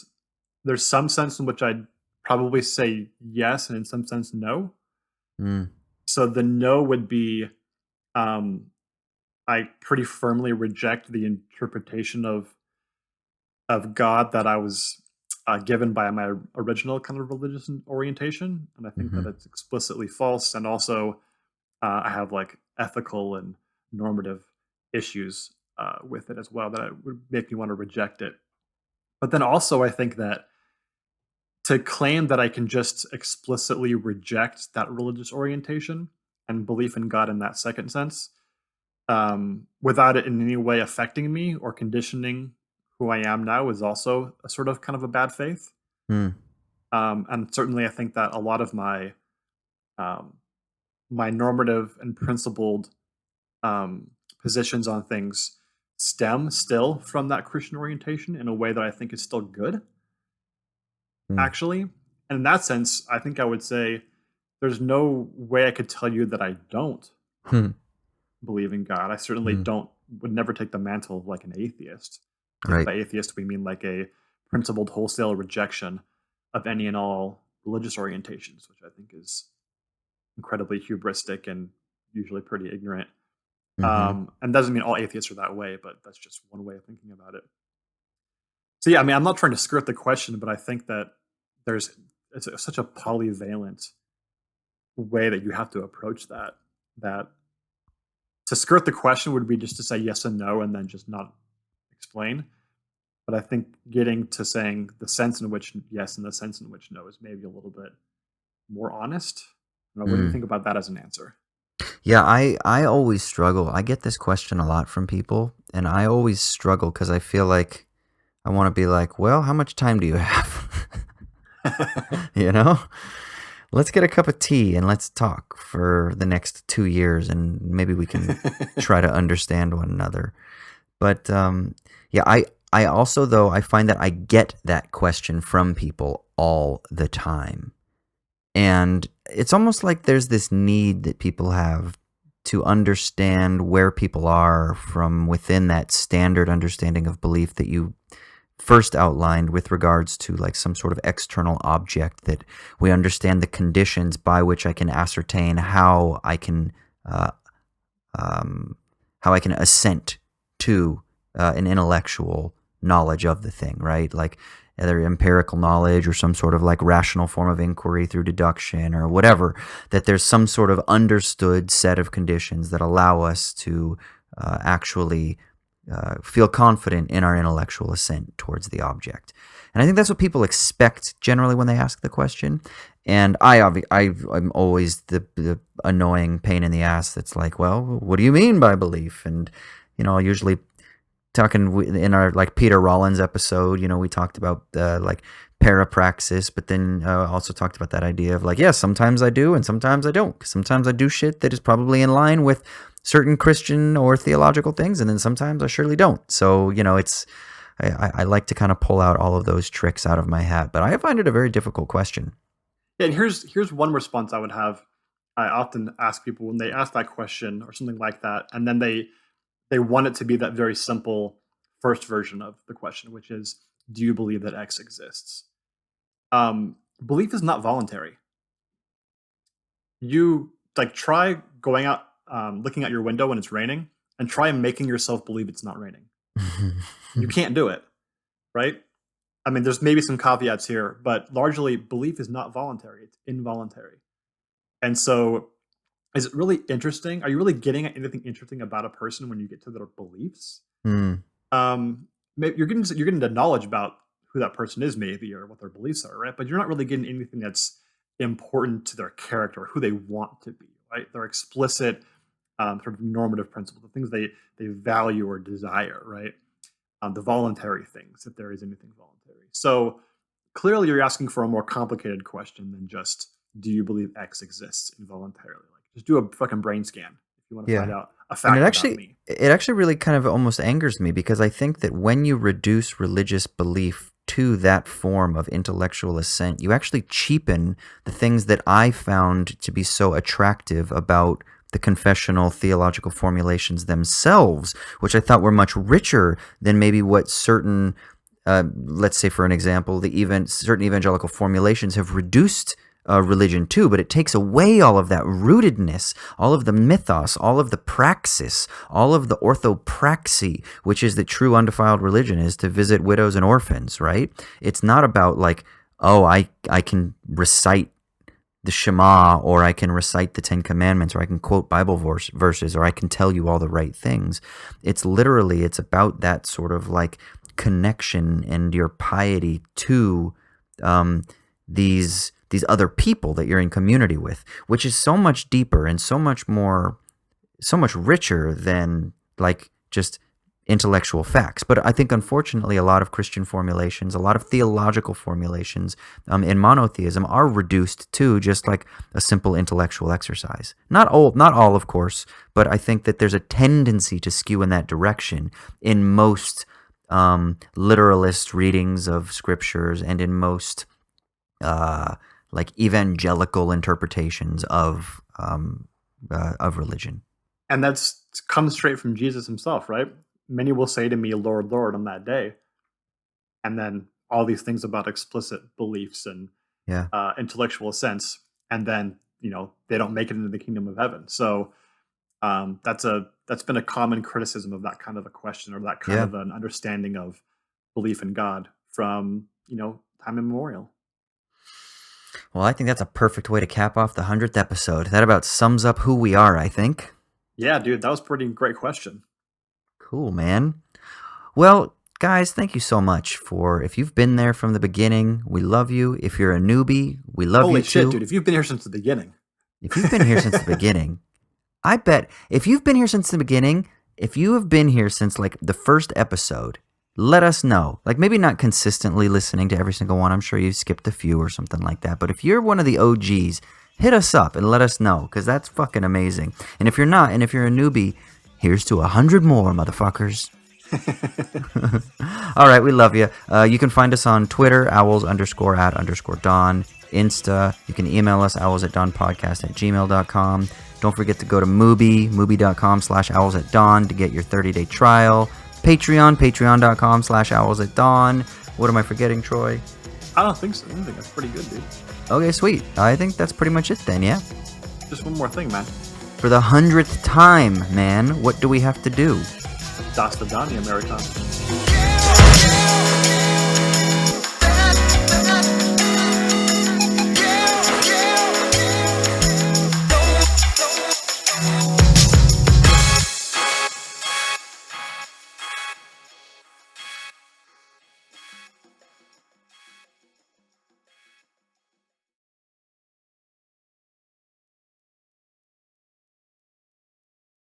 there's some sense in which I'd probably say yes, and in some sense no. Mm, So the no would be, um, I pretty firmly reject the interpretation of God that I was given by my original kind of religious orientation, and I think that mhm, it's explicitly false. And also, I have like ethical and normative issues with it as well that would make me want to reject it. But then also, I think that to claim that I can just explicitly reject that religious orientation and belief in God in that second sense, without it in any way affecting me or conditioning who I am now, is also a sort of kind of a bad faith. mm, And certainly, I think that a lot of um, my normative and principled um, positions on things stem still from that Christian orientation in a way that I think is still good, mm, actually. And in that sense, I think I would say there's no way I could tell you that I don't hmm, believe in God. I certainly mm. don't, would never take the mantle of like an atheist. If Right. by atheist we mean like a principled wholesale rejection of any and all religious orientations, which I think is incredibly hubristic and usually pretty ignorant. Mhm, And doesn't mean all atheists are that way, but that's just one way of thinking about it. So yeah, I mean, I'm not trying to skirt the question, but I think that there's such a polyvalent way that you have to approach that. That to skirt the question would be just to say yes and no, and then just not explain. But I think getting to saying the sense in which yes and the sense in which no is maybe a little bit more honest. What do you mm. think about that as an answer? Yeah, I always struggle. I get this question a lot from people, and I always struggle because I feel like I want to be like, well, how much time do you have? You know? Let's get a cup of tea and let's talk for the next 2 years, and maybe we can try to understand one another. But yeah, I also though I find that I get that question from people all the time. And it's almost like there's this need that people have to understand where people are from within that standard understanding of belief that you first outlined with regards to like some sort of external object, that we understand the conditions by which I can ascertain uh, how I can assent to an intellectual knowledge of the thing, right? Like either empirical knowledge or some sort of like rational form of inquiry through deduction or whatever, that there's some sort of understood set of conditions that allow us to actually feel confident in our intellectual assent towards the object. And I think that's what people expect generally when they ask the question. And I'm always the annoying pain in the ass that's like, well, what do you mean by belief? And, usually talking in our like Peter Rollins episode, we talked about like parapraxis, but then also talked about that idea of like, yeah, sometimes I do and sometimes I don't. Sometimes I do shit that is probably in line with certain Christian or theological things, and then sometimes I surely don't. So, I like to kind of pull out all of those tricks out of my hat, but I find it a very difficult question. Yeah, and here's one response I would have. I often ask people when they ask that question or something like that, and then they want it to be that very simple first version of the question, which is, do you believe that X exists? Belief is not voluntary. You try going out, looking out your window when it's raining, and try making yourself believe it's not raining. You can't do it, right? I mean, there's maybe some caveats here, but largely belief is not voluntary; it's involuntary. And so, is it really interesting? Are you really getting at anything interesting about a person when you get to their beliefs? Maybe you're getting the knowledge about who that person is, maybe, or what their beliefs are, right? But you're not really getting anything that's important to their character, or who they want to be, right? Their explicit sort of normative principles, the things they value or desire, right? The voluntary things, if there is anything voluntary. So clearly, you're asking for a more complicated question than just, do you believe X exists involuntarily? Like, just do a fucking brain scan if you want to find out a fact about me. It actually really kind of almost angers me, because I think that when you reduce religious belief to that form of intellectual assent, you actually cheapen the things that I found to be so attractive about the confessional theological formulations themselves, which I thought were much richer than maybe what certain, let's say for an example, certain evangelical formulations have reduced religion too, but it takes away all of that rootedness, all of the mythos, all of the praxis, all of the orthopraxy, which is that true undefiled religion is to visit widows and orphans, right? It's not about like, oh, I can recite the Shema, or I can recite the Ten Commandments, or I can quote Bible verses, or I can tell you all the right things. It's about that sort of like connection and your piety to these other people that you're in community with, which is so much deeper and so much richer than like just intellectual facts. But I think, unfortunately, a lot of Christian formulations, a lot of theological formulations in monotheism are reduced to just like a simple intellectual exercise. Not all, of course, but I think that there's a tendency to skew in that direction in most literalist readings of scriptures and in most like evangelical interpretations of religion. And that's comes straight from Jesus himself, right? Many will say to me, Lord, Lord, on that day. And then all these things about explicit beliefs and intellectual sense. And then, they don't make it into the kingdom of heaven. So that's been a common criticism of that kind of a question, or that kind of an understanding of belief in God from, time immemorial. Well, I think that's a perfect way to cap off the 100th episode. That about sums up who we are, I think. Yeah, dude, that was a pretty great question. Cool, man. Well, guys, thank you so much if you've been there from the beginning, we love you. If you're a newbie, we love you too. Holy shit, dude, if you've been here since the beginning. If you've been here since the beginning, I bet if you've been here since the beginning, if you have been here since like the first episode, let us know. Like, maybe not consistently listening to every single one. I'm sure you skipped a few or something like that. But if you're one of the OGs, hit us up and let us know, because that's fucking amazing. And if you're not, and if you're a newbie, here's to 100 more, motherfuckers. All right, we love you. You can find us on Twitter, owls_at_Don. Insta, you can email us, owlsatdawnpodcast@gmail.com. Don't forget to go to Mubi, mubi.com/owlsatdawn to get your 30-day trial. Patreon, patreon.com/owlsatdawn. What am I forgetting, Troy? I don't think so. I think that's pretty good, dude. Okay, sweet. I think that's pretty much it then, yeah? Just one more thing, man. For the 100th time, man, what do we have to do? Das Vidania, Americana. Yeah.